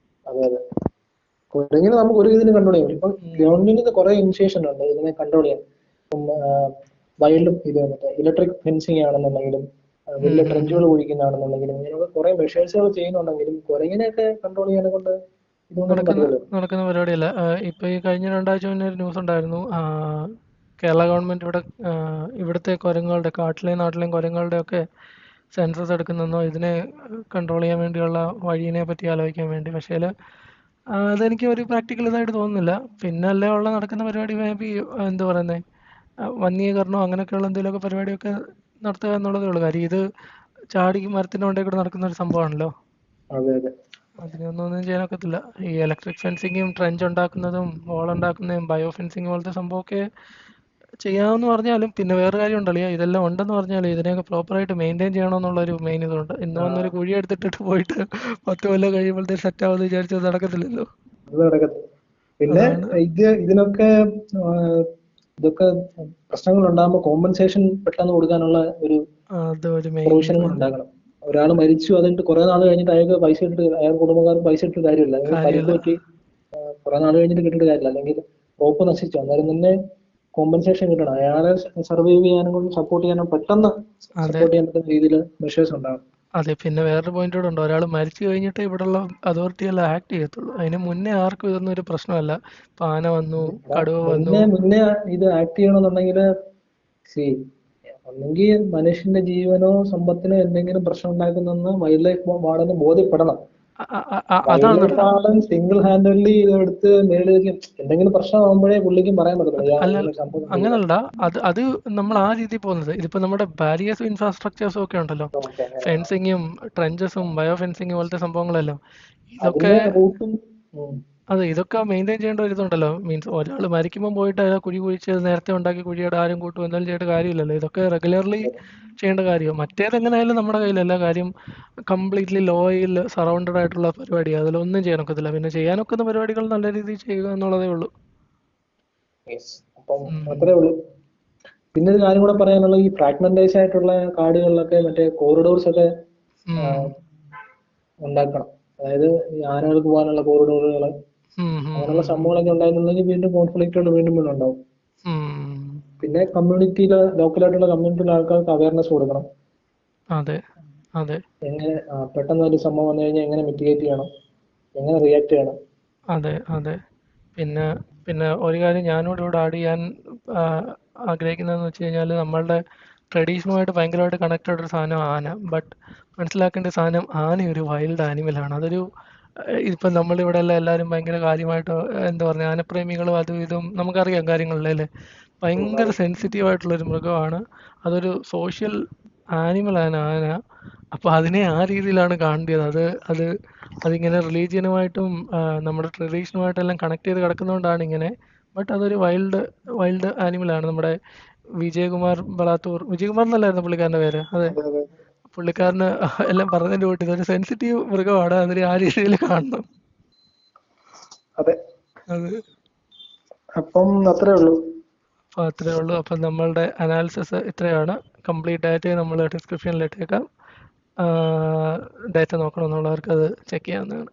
[SPEAKER 1] അതെ അതെ, കുരങ്ങിനെ നമുക്ക് ഒരു ഇതിന് കൺട്രോൾ ചെയ്യാൻ പറ്റും. ഇപ്പൊ ഗവൺമെന്റിന് കുറെ ഇനിഷ്യേഷൻ ഉണ്ട് ഇതിനെ കൺട്രോൾ ചെയ്യാൻ. വൈൽഡും ഇത് ഇലക്ട്രിക് ഫെൻസിങ് ആണെന്നുണ്ടെങ്കിലും വലിയ ട്രെഞ്ചുകൾ കുഴിക്കുന്നതാണെന്നുണ്ടെങ്കിലും ഇങ്ങനെയുള്ള കുറെ മെഷേഴ്സുകൾ ചെയ്യുന്നുണ്ടെങ്കിലും കുരങ്ങിനെയൊക്കെ കൺട്രോൾ ചെയ്യാനെ കൊണ്ട്
[SPEAKER 2] നടക്കുന്ന പരിപാടിയല്ല. ഇപ്പൊ ഈ കഴിഞ്ഞ 2 ആഴ്ച മുന്നേ ഒരു ന്യൂസ് ഉണ്ടായിരുന്നു. കേരള ഗവൺമെന്റ് ഇവിടുത്തെ കുരങ്ങുകളുടെ, കാട്ടിലെയും നാട്ടിലെയും കുരങ്ങുകളുടെ ഒക്കെ സെൻസസ് എടുക്കുന്നോ ഇതിനെ കൺട്രോൾ ചെയ്യാൻ വേണ്ടിയുള്ള വഴിയെ പറ്റി ആലോചിക്കാൻ വേണ്ടി. പക്ഷേ അതെനിക്ക് ഒരു പ്രാക്ടിക്കൽ ഇതായിട്ട് തോന്നുന്നില്ല. പിന്നെ അല്ലേ ഉള്ള നടക്കുന്ന പരിപാടി മേ ബി എന്താ പറയുന്നത്, വന്യീകരണോ അങ്ങനെയൊക്കെയുള്ള എന്തെങ്കിലുമൊക്കെ പരിപാടിയൊക്കെ നടത്തുക എന്നുള്ളതേ ഉള്ളൂ. കാര്യം ഇത് ചാടി മരത്തിന്റെ കൊണ്ടേ കൂടെ നടക്കുന്ന ഒരു സംഭവമാണല്ലോ. അതിനൊന്നും ചെയ്യാനൊക്കത്തില്ല. ഈ ഇലക്ട്രിക് ഫെൻസിങ്ങും ട്രെഞ്ച് ഉണ്ടാക്കുന്നതും വോൾ ഉണ്ടാക്കുന്നതും ബയോ ഫെൻസിങ് പോലത്തെ സംഭവമൊക്കെ ചെയ്യാമെന്ന് പറഞ്ഞാലും പിന്നെ വേറെ കാര്യം ഉണ്ടല്ലോ, ഇതെല്ലാം ഉണ്ടെന്ന് പറഞ്ഞാലും ഇതിനെയൊക്കെ പ്രോപ്പറായിട്ട് മെയിൻറ്റെയിൻ ചെയ്യണമെന്നുള്ളൊരു മെയിൻ ഇതുണ്ട്. ഇന്ന് വന്നൊരു കുഴി എടുത്തിട്ടിട്ട് പോയിട്ട് 10 കൊല്ലം കഴിയുമ്പോഴത്തേക്ക് സെറ്റ് ആവുമെന്ന് വിചാരിച്ചത് നടക്കത്തില്ലല്ലോ.
[SPEAKER 1] അത് നടക്കത്തില്ല. പിന്നെ
[SPEAKER 2] അതാണ്.
[SPEAKER 1] ഇതിനൊക്കെ ഇതൊക്കെ പ്രശ്നങ്ങൾ ഉണ്ടാകുമ്പോൾ കോമ്പൻസേഷൻ പെട്ടെന്ന് കൊടുക്കാനുള്ള ഒരു
[SPEAKER 2] അത് ഒരു മെയിൻ
[SPEAKER 1] പ്രൊവിഷനും കൂടെ
[SPEAKER 2] പോയിന്റ്.
[SPEAKER 1] ഉണ്ടാക്കണം. ഒരാൾ മരിച്ചു, അതിട്ട് കുറെ നാൾ കഴിഞ്ഞിട്ട് അയാൾക്ക് പൈസ ഇട്ടിട്ട് അയാൾ കുടുംബക്കാർക്ക് പൈസ ഇട്ടിട്ട് കാര്യമില്ല. അല്ലെങ്കിൽ പരിക്ക്
[SPEAKER 2] കാര്യമില്ല.
[SPEAKER 1] പറ്റി കുറെ നാൾ കഴിഞ്ഞിട്ട് കിട്ടിയിട്ട് കാര്യമില്ല. അല്ലെങ്കിൽ റോപ്പ് നശിച്ചു, അന്നേരം തന്നെ കോമ്പൻസേഷൻ കിട്ടണം. അയാളെ സർവൈവ് ചെയ്യാനും കൊണ്ട് സപ്പോർട്ട് ചെയ്യാനും പെട്ടെന്ന്
[SPEAKER 2] അതെ.
[SPEAKER 1] സപ്പോർട്ട് ചെയ്യാൻ പറ്റുന്ന രീതിയിൽ മെഷേഴ്സ് ഉണ്ടാകും.
[SPEAKER 2] അതെ, പിന്നെ വേറൊരു പോയിന്റ് കൂടെ ഉണ്ട്. ഒരാൾ മരിച്ചു കഴിഞ്ഞിട്ട് ഇവിടെയുള്ള അതോറിറ്റി എല്ലാം ആക്ട് ചെയ്യത്തുള്ളൂ. അതിന് മുന്നേ ആർക്കും ഇതൊന്നും ഒരു പ്രശ്നമല്ല. ഇപ്പൊ ആന വന്നു, കടുവ വന്നു.
[SPEAKER 1] മുന്നേ ഇത് ആക്ട് ചെയ്യണമെന്നുണ്ടെങ്കിൽ ഒന്നെങ്കിൽ മനുഷ്യന്റെ ജീവനോ സമ്പത്തിനോ എന്തെങ്കിലും പ്രശ്നം ഉണ്ടാക്കുന്നെന്ന് വൈൽഡ് ലൈഫ് വാർഡന് ബോധ്യപ്പെടണം. വൈൽഡ്
[SPEAKER 2] അതാണ്
[SPEAKER 1] ലൈഫ് വാർഡൻ സിംഗിൾ ഹാൻഡ്ലി ഇതെടുത്ത് മേളിലേക്ക് എന്തെങ്കിലും പ്രശ്നമാകുമ്പോഴേ പുള്ളിക്കും പറയാൻ പറ്റത്തുള്ളൂ
[SPEAKER 2] അല്ല,
[SPEAKER 1] ഇങ്ങനെ ഒരു സംഭവം സംഭവിക്കാം.
[SPEAKER 2] അങ്ങനല്ല. അത് നമ്മൾ ആ രീതിയിൽ പോകുന്നത്. ഇതിപ്പോ നമ്മുടെ ബാരിയേഴ്സും ഇൻഫ്രാസ്ട്രക്ചേഴ്സും ഒക്കെ ഉണ്ടല്ലോ,
[SPEAKER 1] ഓക്കെ.
[SPEAKER 2] ഫെൻസിങ്ങും ട്രെഞ്ചസും ബയോ ഫെൻസിങ് പോലത്തെ സംഭവങ്ങളെല്ലാം, ഇതൊക്കെ
[SPEAKER 1] അതിന്റെ റൂട്ടും
[SPEAKER 2] അതെ, ഇതൊക്കെ മെയിൻറ്റെയിൻ ചെയ്യേണ്ട ഒരു ഇതുണ്ടല്ലോ. മീൻസ് ഒരാൾ മരിക്കുമ്പോൾ പോയിട്ട് അയാൾ കുഴി കുഴിച്ച് നേരത്തെ ഉണ്ടാക്കി കുഴിയുടെ ആരും കൂട്ടും എന്തായാലും ചെയ്യേണ്ട കാര്യമില്ലല്ലോ. ഇതൊക്കെ റെഗുലർലി ചെയ്യേണ്ട കാര്യമാണ്. മറ്റേത് എങ്ങനെയായാലും നമ്മുടെ കയ്യിലല്ല കാര്യം. കംപ്ലീറ്റ്ലി ലോയിൽ സറൗണ്ടഡ് ആയിട്ടുള്ള പരിപാടിയാണ്. അതിലൊന്നും ചെയ്യാനൊക്കത്തില്ല. പിന്നെ ചെയ്യാനൊക്കുന്ന പരിപാടികൾ നല്ല രീതിയിൽ ചെയ്യുക എന്നുള്ളതേ ഉള്ളൂ.
[SPEAKER 1] അപ്പം
[SPEAKER 2] ഉം.
[SPEAKER 1] അത്രേ ഉള്ളൂ. പിന്നെ ഒരു കാര്യം കൂടെ പറയാനുള്ളത്, ഈ ഫ്രാഗ്മെന്റൈസ് ആയിട്ടുള്ള കാടുകളിലൊക്കെ മറ്റേ കോറിഡോർസ് ഒക്കെ
[SPEAKER 2] ഉം.
[SPEAKER 1] ഉണ്ടാക്കണം. അതായത് ഈ ആനകൾക്ക് പോകാനുള്ള കോറിഡോറുകൾ അങ്ങനെയുള്ള സംഭവങ്ങളൊക്കെ ഉണ്ടായിരുന്നുണ്ടെങ്കിൽ വീണ്ടും കോൺഫ്ലിക്റ്റുകൾ വീണ്ടും വീണ്ടും ഉണ്ടാവും. പിന്നെ കമ്മ്യൂണിറ്റിയിലെ ലോക്കലായിട്ടുള്ള കമ്മ്യൂണിറ്റിയിലെ ആൾക്കാർക്ക് അവയർനെസ് കൊടുക്കണം.
[SPEAKER 2] അതെ, അതെ,
[SPEAKER 1] എങ്ങനെ പെട്ടെന്ന് ഒരു സംഭവം വന്നു കഴിഞ്ഞാൽ എങ്ങനെ മിറ്റിഗേറ്റ് ചെയ്യണം, എങ്ങനെ റിയാക്ട് ചെയ്യണം.
[SPEAKER 2] അതെ, അതെ. പിന്നെ പിന്നെ ഒരു കാര്യം ഞാനിവിടെ ഇവിടെ ആഡ് ചെയ്യാൻ ആ, ആഗ്രഹിക്കുന്നതെന്ന് വെച്ച് കഴിഞ്ഞാൽ, നമ്മളുടെ ട്രഡീഷനുമായിട്ട് ഭയങ്കരമായിട്ട് കണക്റ്റഡ് ഒരു സാധനം ആന. ബട്ട് മനസ്സിലാക്കേണ്ട സാധനം, ആന ഒരു വൈൽഡ് ആനിമലാണ്. അതൊരു ഇപ്പം നമ്മളിവിടെ എല്ലാം എല്ലാവരും ഭയങ്കര കാര്യമായിട്ട് എന്താ പറയുക, ആനപ്രേമികളും അതും ഇതും നമുക്കറിയാം കാര്യങ്ങളിലല്ലേ. ഭയങ്കര സെൻസിറ്റീവ് ആയിട്ടുള്ളൊരു മൃഗമാണ്. അതൊരു സോഷ്യൽ ആനിമലാണ് ആന. അപ്പോൾ അതിനെ ആ രീതിയിലാണ് കാണേണ്ടത്. അത് അതിങ്ങനെ റിലീജിയനുമായിട്ടും നമ്മുടെ ട്രഡീഷനുമായിട്ടെല്ലാം കണക്ട് ചെയ്ത് കിടക്കുന്നതുകൊണ്ടാണ് ഇങ്ങനെ. ബട്ട് അതൊരു വൈൽഡ് ആനിമലാണ്. നമ്മുടെ വിജയകുമാർ എന്നല്ലായിരുന്നു പുള്ളിക്കാരൻ്റെ പേര്? അതെ, പുള്ളിക്കാരന് എല്ലാം പറഞ്ഞതിൻ്റെ കൂട്ടി ഇതൊരു സെൻസിറ്റീവ് മൃഗമാണ്. അതിന് ആ രീതിയിൽ കാണണം.
[SPEAKER 1] അതെ,
[SPEAKER 2] അത്
[SPEAKER 1] അപ്പം അത്രേ ഉള്ളൂ.
[SPEAKER 2] അപ്പോൾ അത്രേ ഉള്ളൂ. അപ്പം നമ്മളുടെ അനാലിസിസ് ഇത്രയാണ്. കംപ്ലീറ്റ് ആയിട്ട് നമ്മൾ ഡിസ്ക്രിപ്ഷനിൽ ഇട്ടേക്കാം. ഡേറ്റ നോക്കണമെന്നുള്ളവർക്ക് അത് ചെക്ക് ചെയ്യാവുന്നതാണ്.